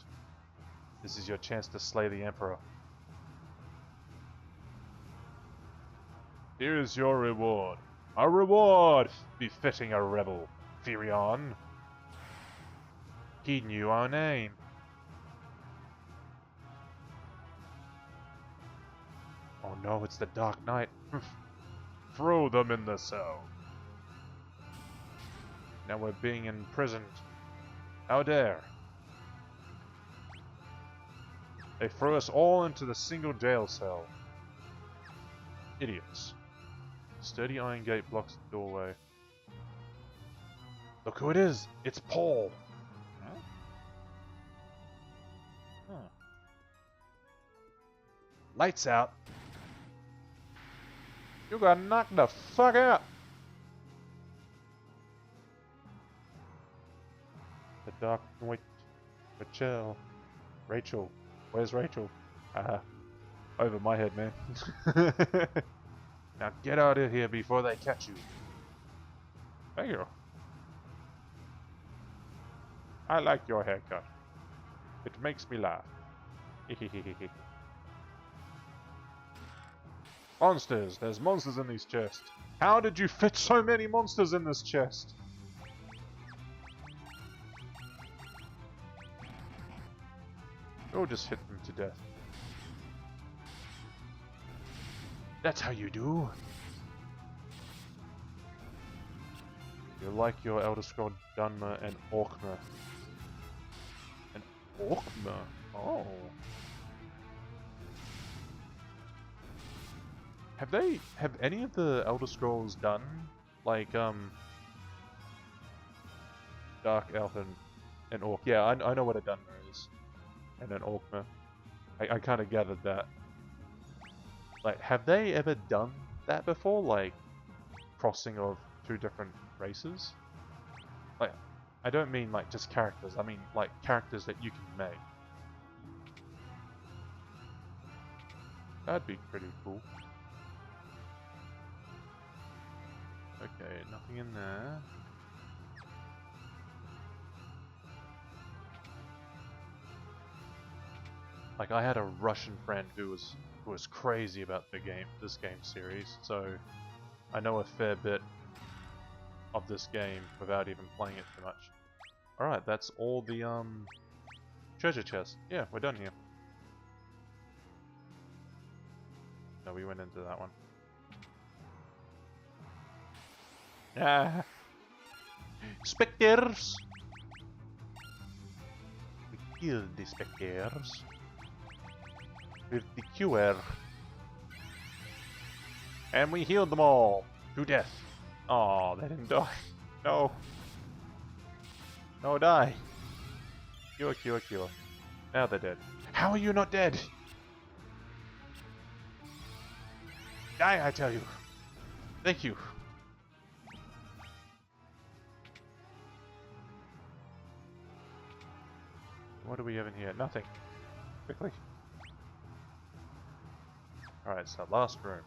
This is your chance to slay the Emperor. Here is your reward. A reward befitting a rebel, Firion. He knew our name. Oh no, it's the Dark Knight. Throw them in the cell. Now we're being imprisoned. How dare. They threw us all into the single jail cell. Idiots. Sturdy iron gate blocks the doorway. Look who it is! It's Paul! Huh? Huh. Lights out! You got knocked the fuck out! The Dark Knight. Rachel. Where's Rachel? Over my head, man. Now get out of here before they catch you. Thank you. I like your haircut. It makes me laugh. Monsters! There's monsters in these chests. How did you fit so many monsters in this chest? Or just hit them to death. That's how you do. You like your Elder Scroll Dunmer and Orkmer. And Orkmer? Oh. Have any of the Elder Scrolls done like Dark Elf and Orc? Yeah, I know what a Dunmer is. And an Orkmer. I kind of gathered that. Like, have they ever done that before? Like, crossing of 2 different races? Like, I don't mean like just characters. I mean like characters that you can make. That'd be pretty cool. Okay, nothing in there. Like, I had a Russian friend who was crazy about this game series, so I know a fair bit of this game without even playing it too much. Alright, that's all the treasure chest. Yeah, we're done here. No, we went into that one. Ah! Spectres! We killed the spectres with the cure. And we healed them all to death. Oh, they didn't die. No. No, die. Cure, cure, cure. Now they're dead. How are you not dead? Die, I tell you. Thank you. What do we have in here? Nothing. Quickly. Alright, so last room.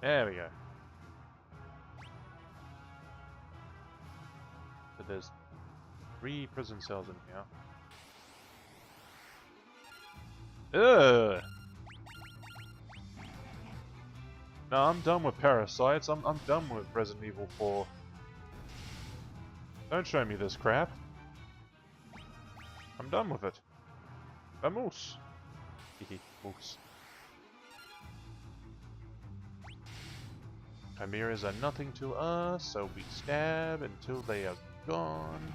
There we go. So there's 3 prison cells in here. Ugh! No, I'm done with parasites. I'm done with Resident Evil 4. Don't show me this crap. I'm done with it. Vamos! Hehe, moose. Chimeras are nothing to us, so we stab until they are gone.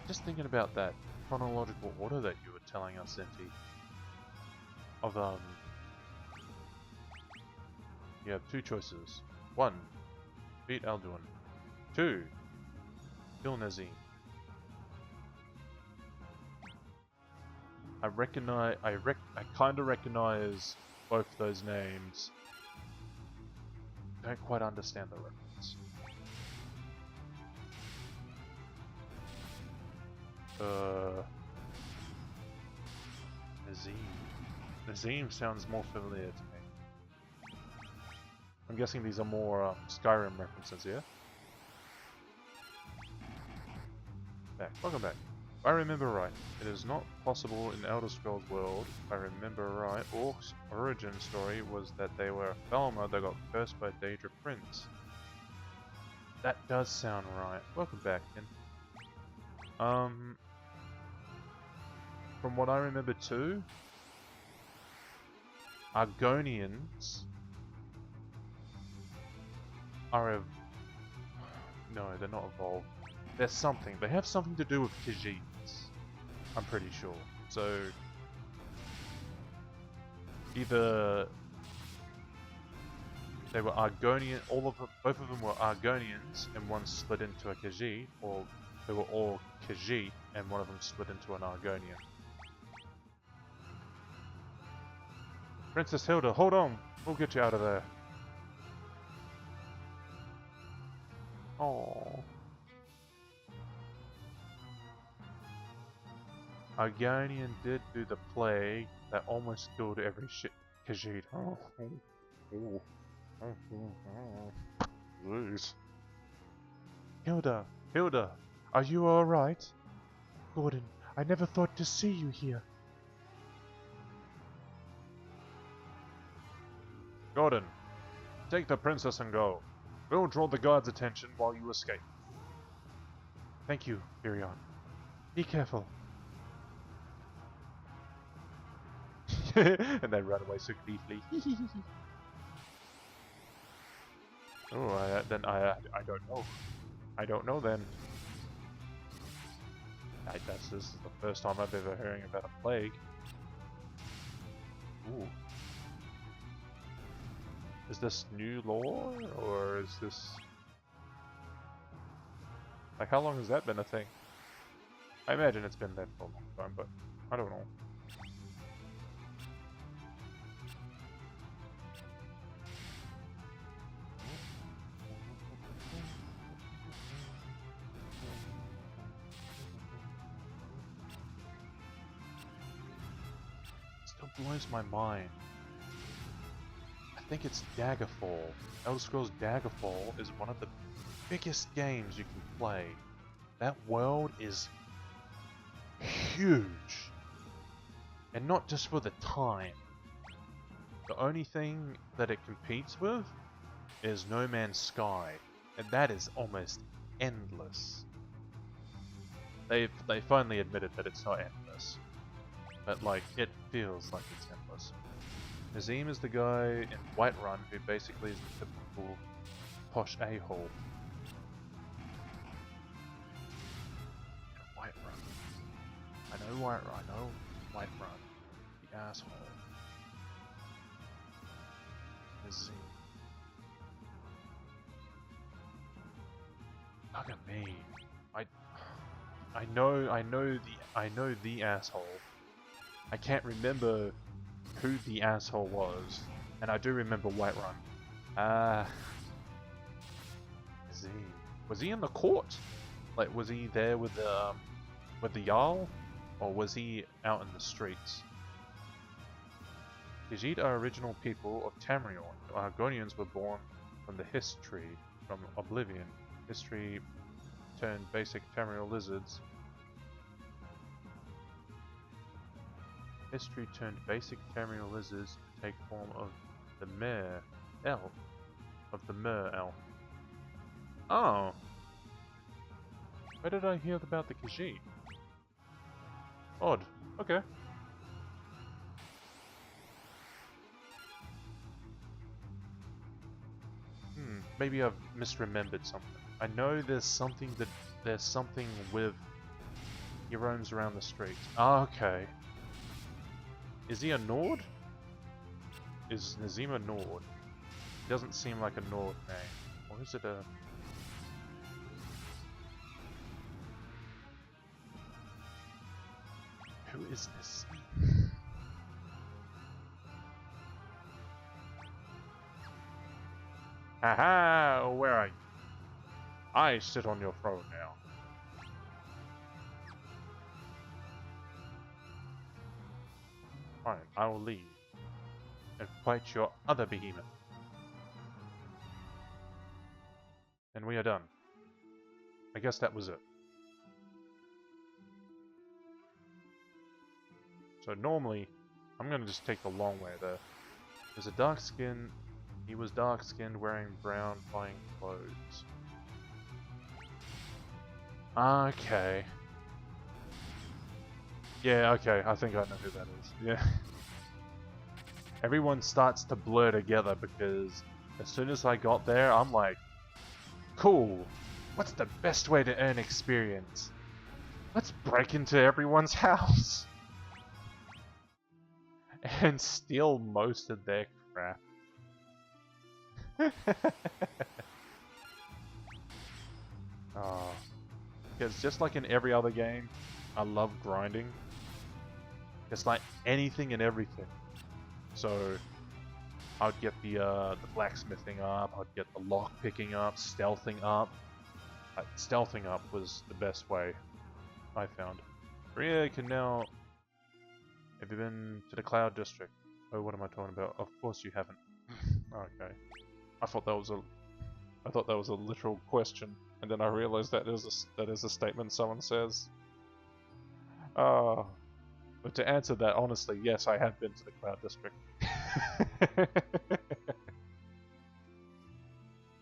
Just thinking about that chronological order that you were telling us, Zinti. Of, you have 2 choices. 1, beat Alduin. 2, kill Nazim. I kind of recognize both those names. Don't quite understand the reference. Nazim. Nazim sounds more familiar to me. I'm guessing these are more Skyrim references, yeah? Back. Welcome back. If I remember right, it is not possible in Elder Scrolls world, if I remember right, Orc's origin story was that they were a Falmer that got cursed by Daedra Prince. That does sound right. Welcome back, Ken. From what I remember too, Argonians are no, they're not evolved. There's something. They have something to do with Khajiits. I'm pretty sure. So either they were Argonian, both of them were Argonians, and one split into a Khajiit, or they were all Khajiit, and one of them split into an Argonian. Princess Hilda, hold on! We'll get you out of there. Oh. Argonian did do the plague that almost killed every Khajiit. Oh. Jeez. Hilda, are you alright? Gordon, I never thought to see you here. Gordon, take the princess and go. We'll draw the guard's attention while you escape. Thank you, Virion. Be careful. And they run away so gleefully. Oh, I don't know. I don't know then. This is the first time I've ever hearing about a plague. Ooh. Is this new lore, or is this... Like, how long has that been a thing? I imagine it's been there for a long time, but I don't know. It still blows my mind. think it's Daggerfall. Elder Scrolls Daggerfall is one of the biggest games you can play. That world is huge. And not just for the time. The only thing that it competes with is No Man's Sky. And that is almost endless. They finally admitted that it's not endless. But like, it feels like it's endless. Nazim is the guy in Whiterun who basically is the typical posh a-hole. Whiterun. I know Whiterun. I know Whiterun. The asshole. Nazim. Look at me. I know the asshole. I can't remember who the asshole was, and I do remember Whiterun. Was he in the court? Like, was he there with the Jarl, or was he out in the streets? Khajiit are original people of Tamriel. The Argonians were born from the history, from Oblivion. History turned basic Tamriel lizards. History turned basic Tamriel lizards to take form of the Mer Elf. Of the Mer Elf. Oh! Where did I hear about the Khajiit? Odd. Okay. Maybe I've misremembered something. I know there's something with he roams around the streets. Ah, okay. Is he a Nord? Is Nazim a Nord? He doesn't seem like a Nord name. Or is it a... Who is Nazim? Haha! Where are you? I sit on your throne now. Fine, I will leave and fight your other behemoth. And we are done. I guess that was it. So normally, I'm gonna just take the long way there. There's a dark skin. He was dark skinned, wearing brown flying clothes. Okay. Yeah, okay, I think I know who that is. Yeah. Everyone starts to blur together because as soon as I got there, I'm like, cool, what's the best way to earn experience? Let's break into everyone's house and steal most of their crap. Oh. Because just like in every other game, I love grinding. It's like anything and everything. So I'd get the blacksmithing up, I'd get the lock picking up, stealthing up. Stealthing up was the best way I found. Ria can now... Have you been to the Cloud District? Oh, what am I talking about? Of course you haven't. Okay. I thought that was a literal question, and then I realized that is a statement someone says. But to answer that honestly, yes, I have been to the Cloud District.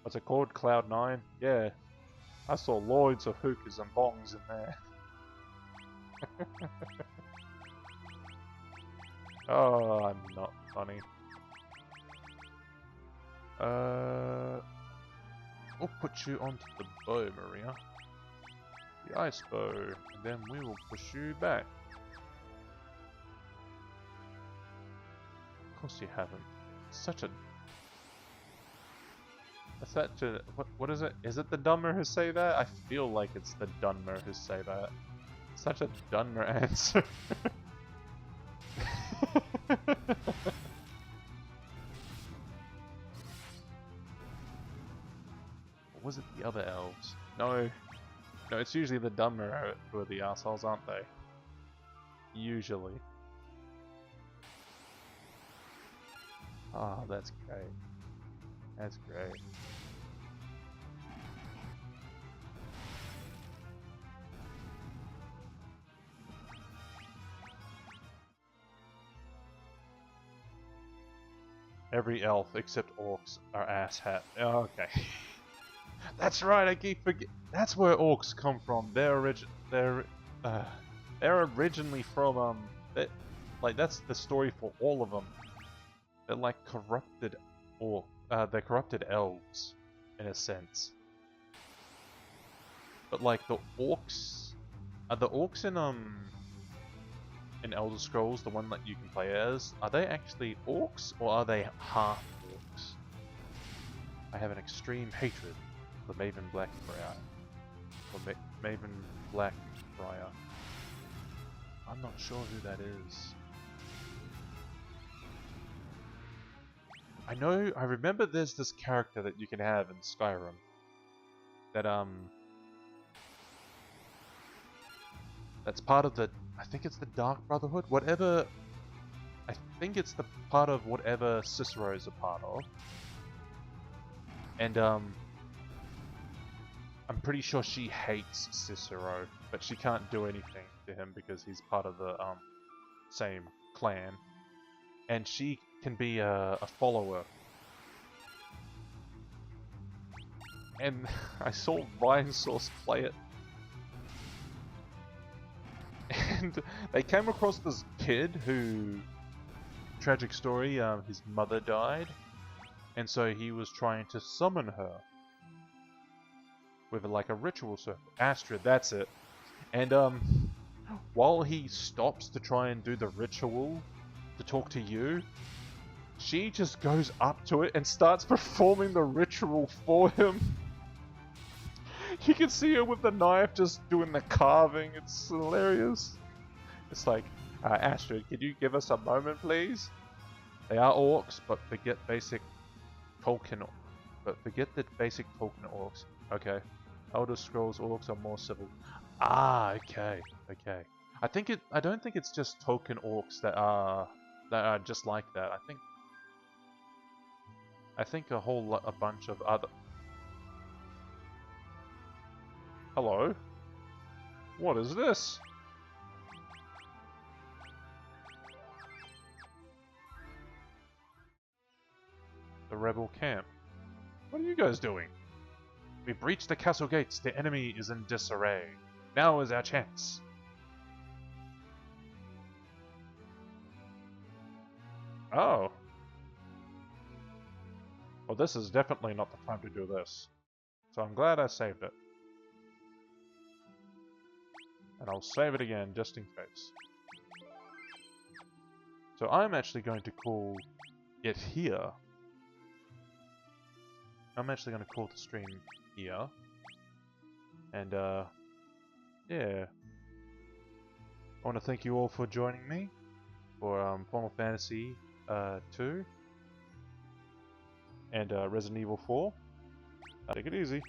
What's it called? Cloud 9? Yeah. I saw loads of hookahs and bongs in there. Oh, I'm not funny. We'll put you onto the bow, Maria. The ice bow, and then we will push you back. Of course you haven't. Such a... What is it? Is it the Dunmer who say that? I feel like it's the Dunmer who say that. Such a Dunmer answer. Or was it the other elves? No. No, it's usually the Dunmer who are the assholes, aren't they? Usually. Oh, that's great. That's great. Every elf except orcs are asshat. Oh, okay. That's right, I keep forget. That's where orcs come from. They're originally from like that's the story for all of them. They're like corrupted they're corrupted elves in a sense. But like the orcs in Elder Scrolls, the one that you can play as, are they actually orcs or are they half orcs? I have an extreme hatred for Maven Blackbriar. Or Maven Blackbriar. I'm not sure who that is. I remember there's this character that you can have in Skyrim. That's part of the, I think it's the Dark Brotherhood, I think it's the part of whatever Cicero's a part of. And I'm pretty sure she hates Cicero, but she can't do anything to him because he's part of the same clan. And she can be a follower. And I saw Rhinesource play it. And they came across this kid who, tragic story, his mother died. And so he was trying to summon her. With like a ritual circle. Astrid, that's it. And while he stops to try and do the ritual to talk to you, she just goes up to it and starts performing the ritual for him. You can see her with the knife just doing the carving. It's hilarious. It's like, Astrid, could you give us a moment, please? They are orcs, but forget basic Tolkien. Forget the basic Tolkien orcs. Okay. Elder Scrolls orcs are more civil. Ah, okay, okay. I don't think it's just Tolkien orcs that are just like that. I think a bunch of other. Hello? What is this? The rebel camp. What are you guys doing? We breached the castle gates. The enemy is in disarray. Now is our chance. Oh. Well, this is definitely not the time to do this. So I'm glad I saved it. And I'll save it again, just in case. So I'm actually going to call it here. I'm actually going to call the stream here. And, yeah. I want to thank you all for joining me for Final Fantasy 2 and Resident Evil 4. Take it easy.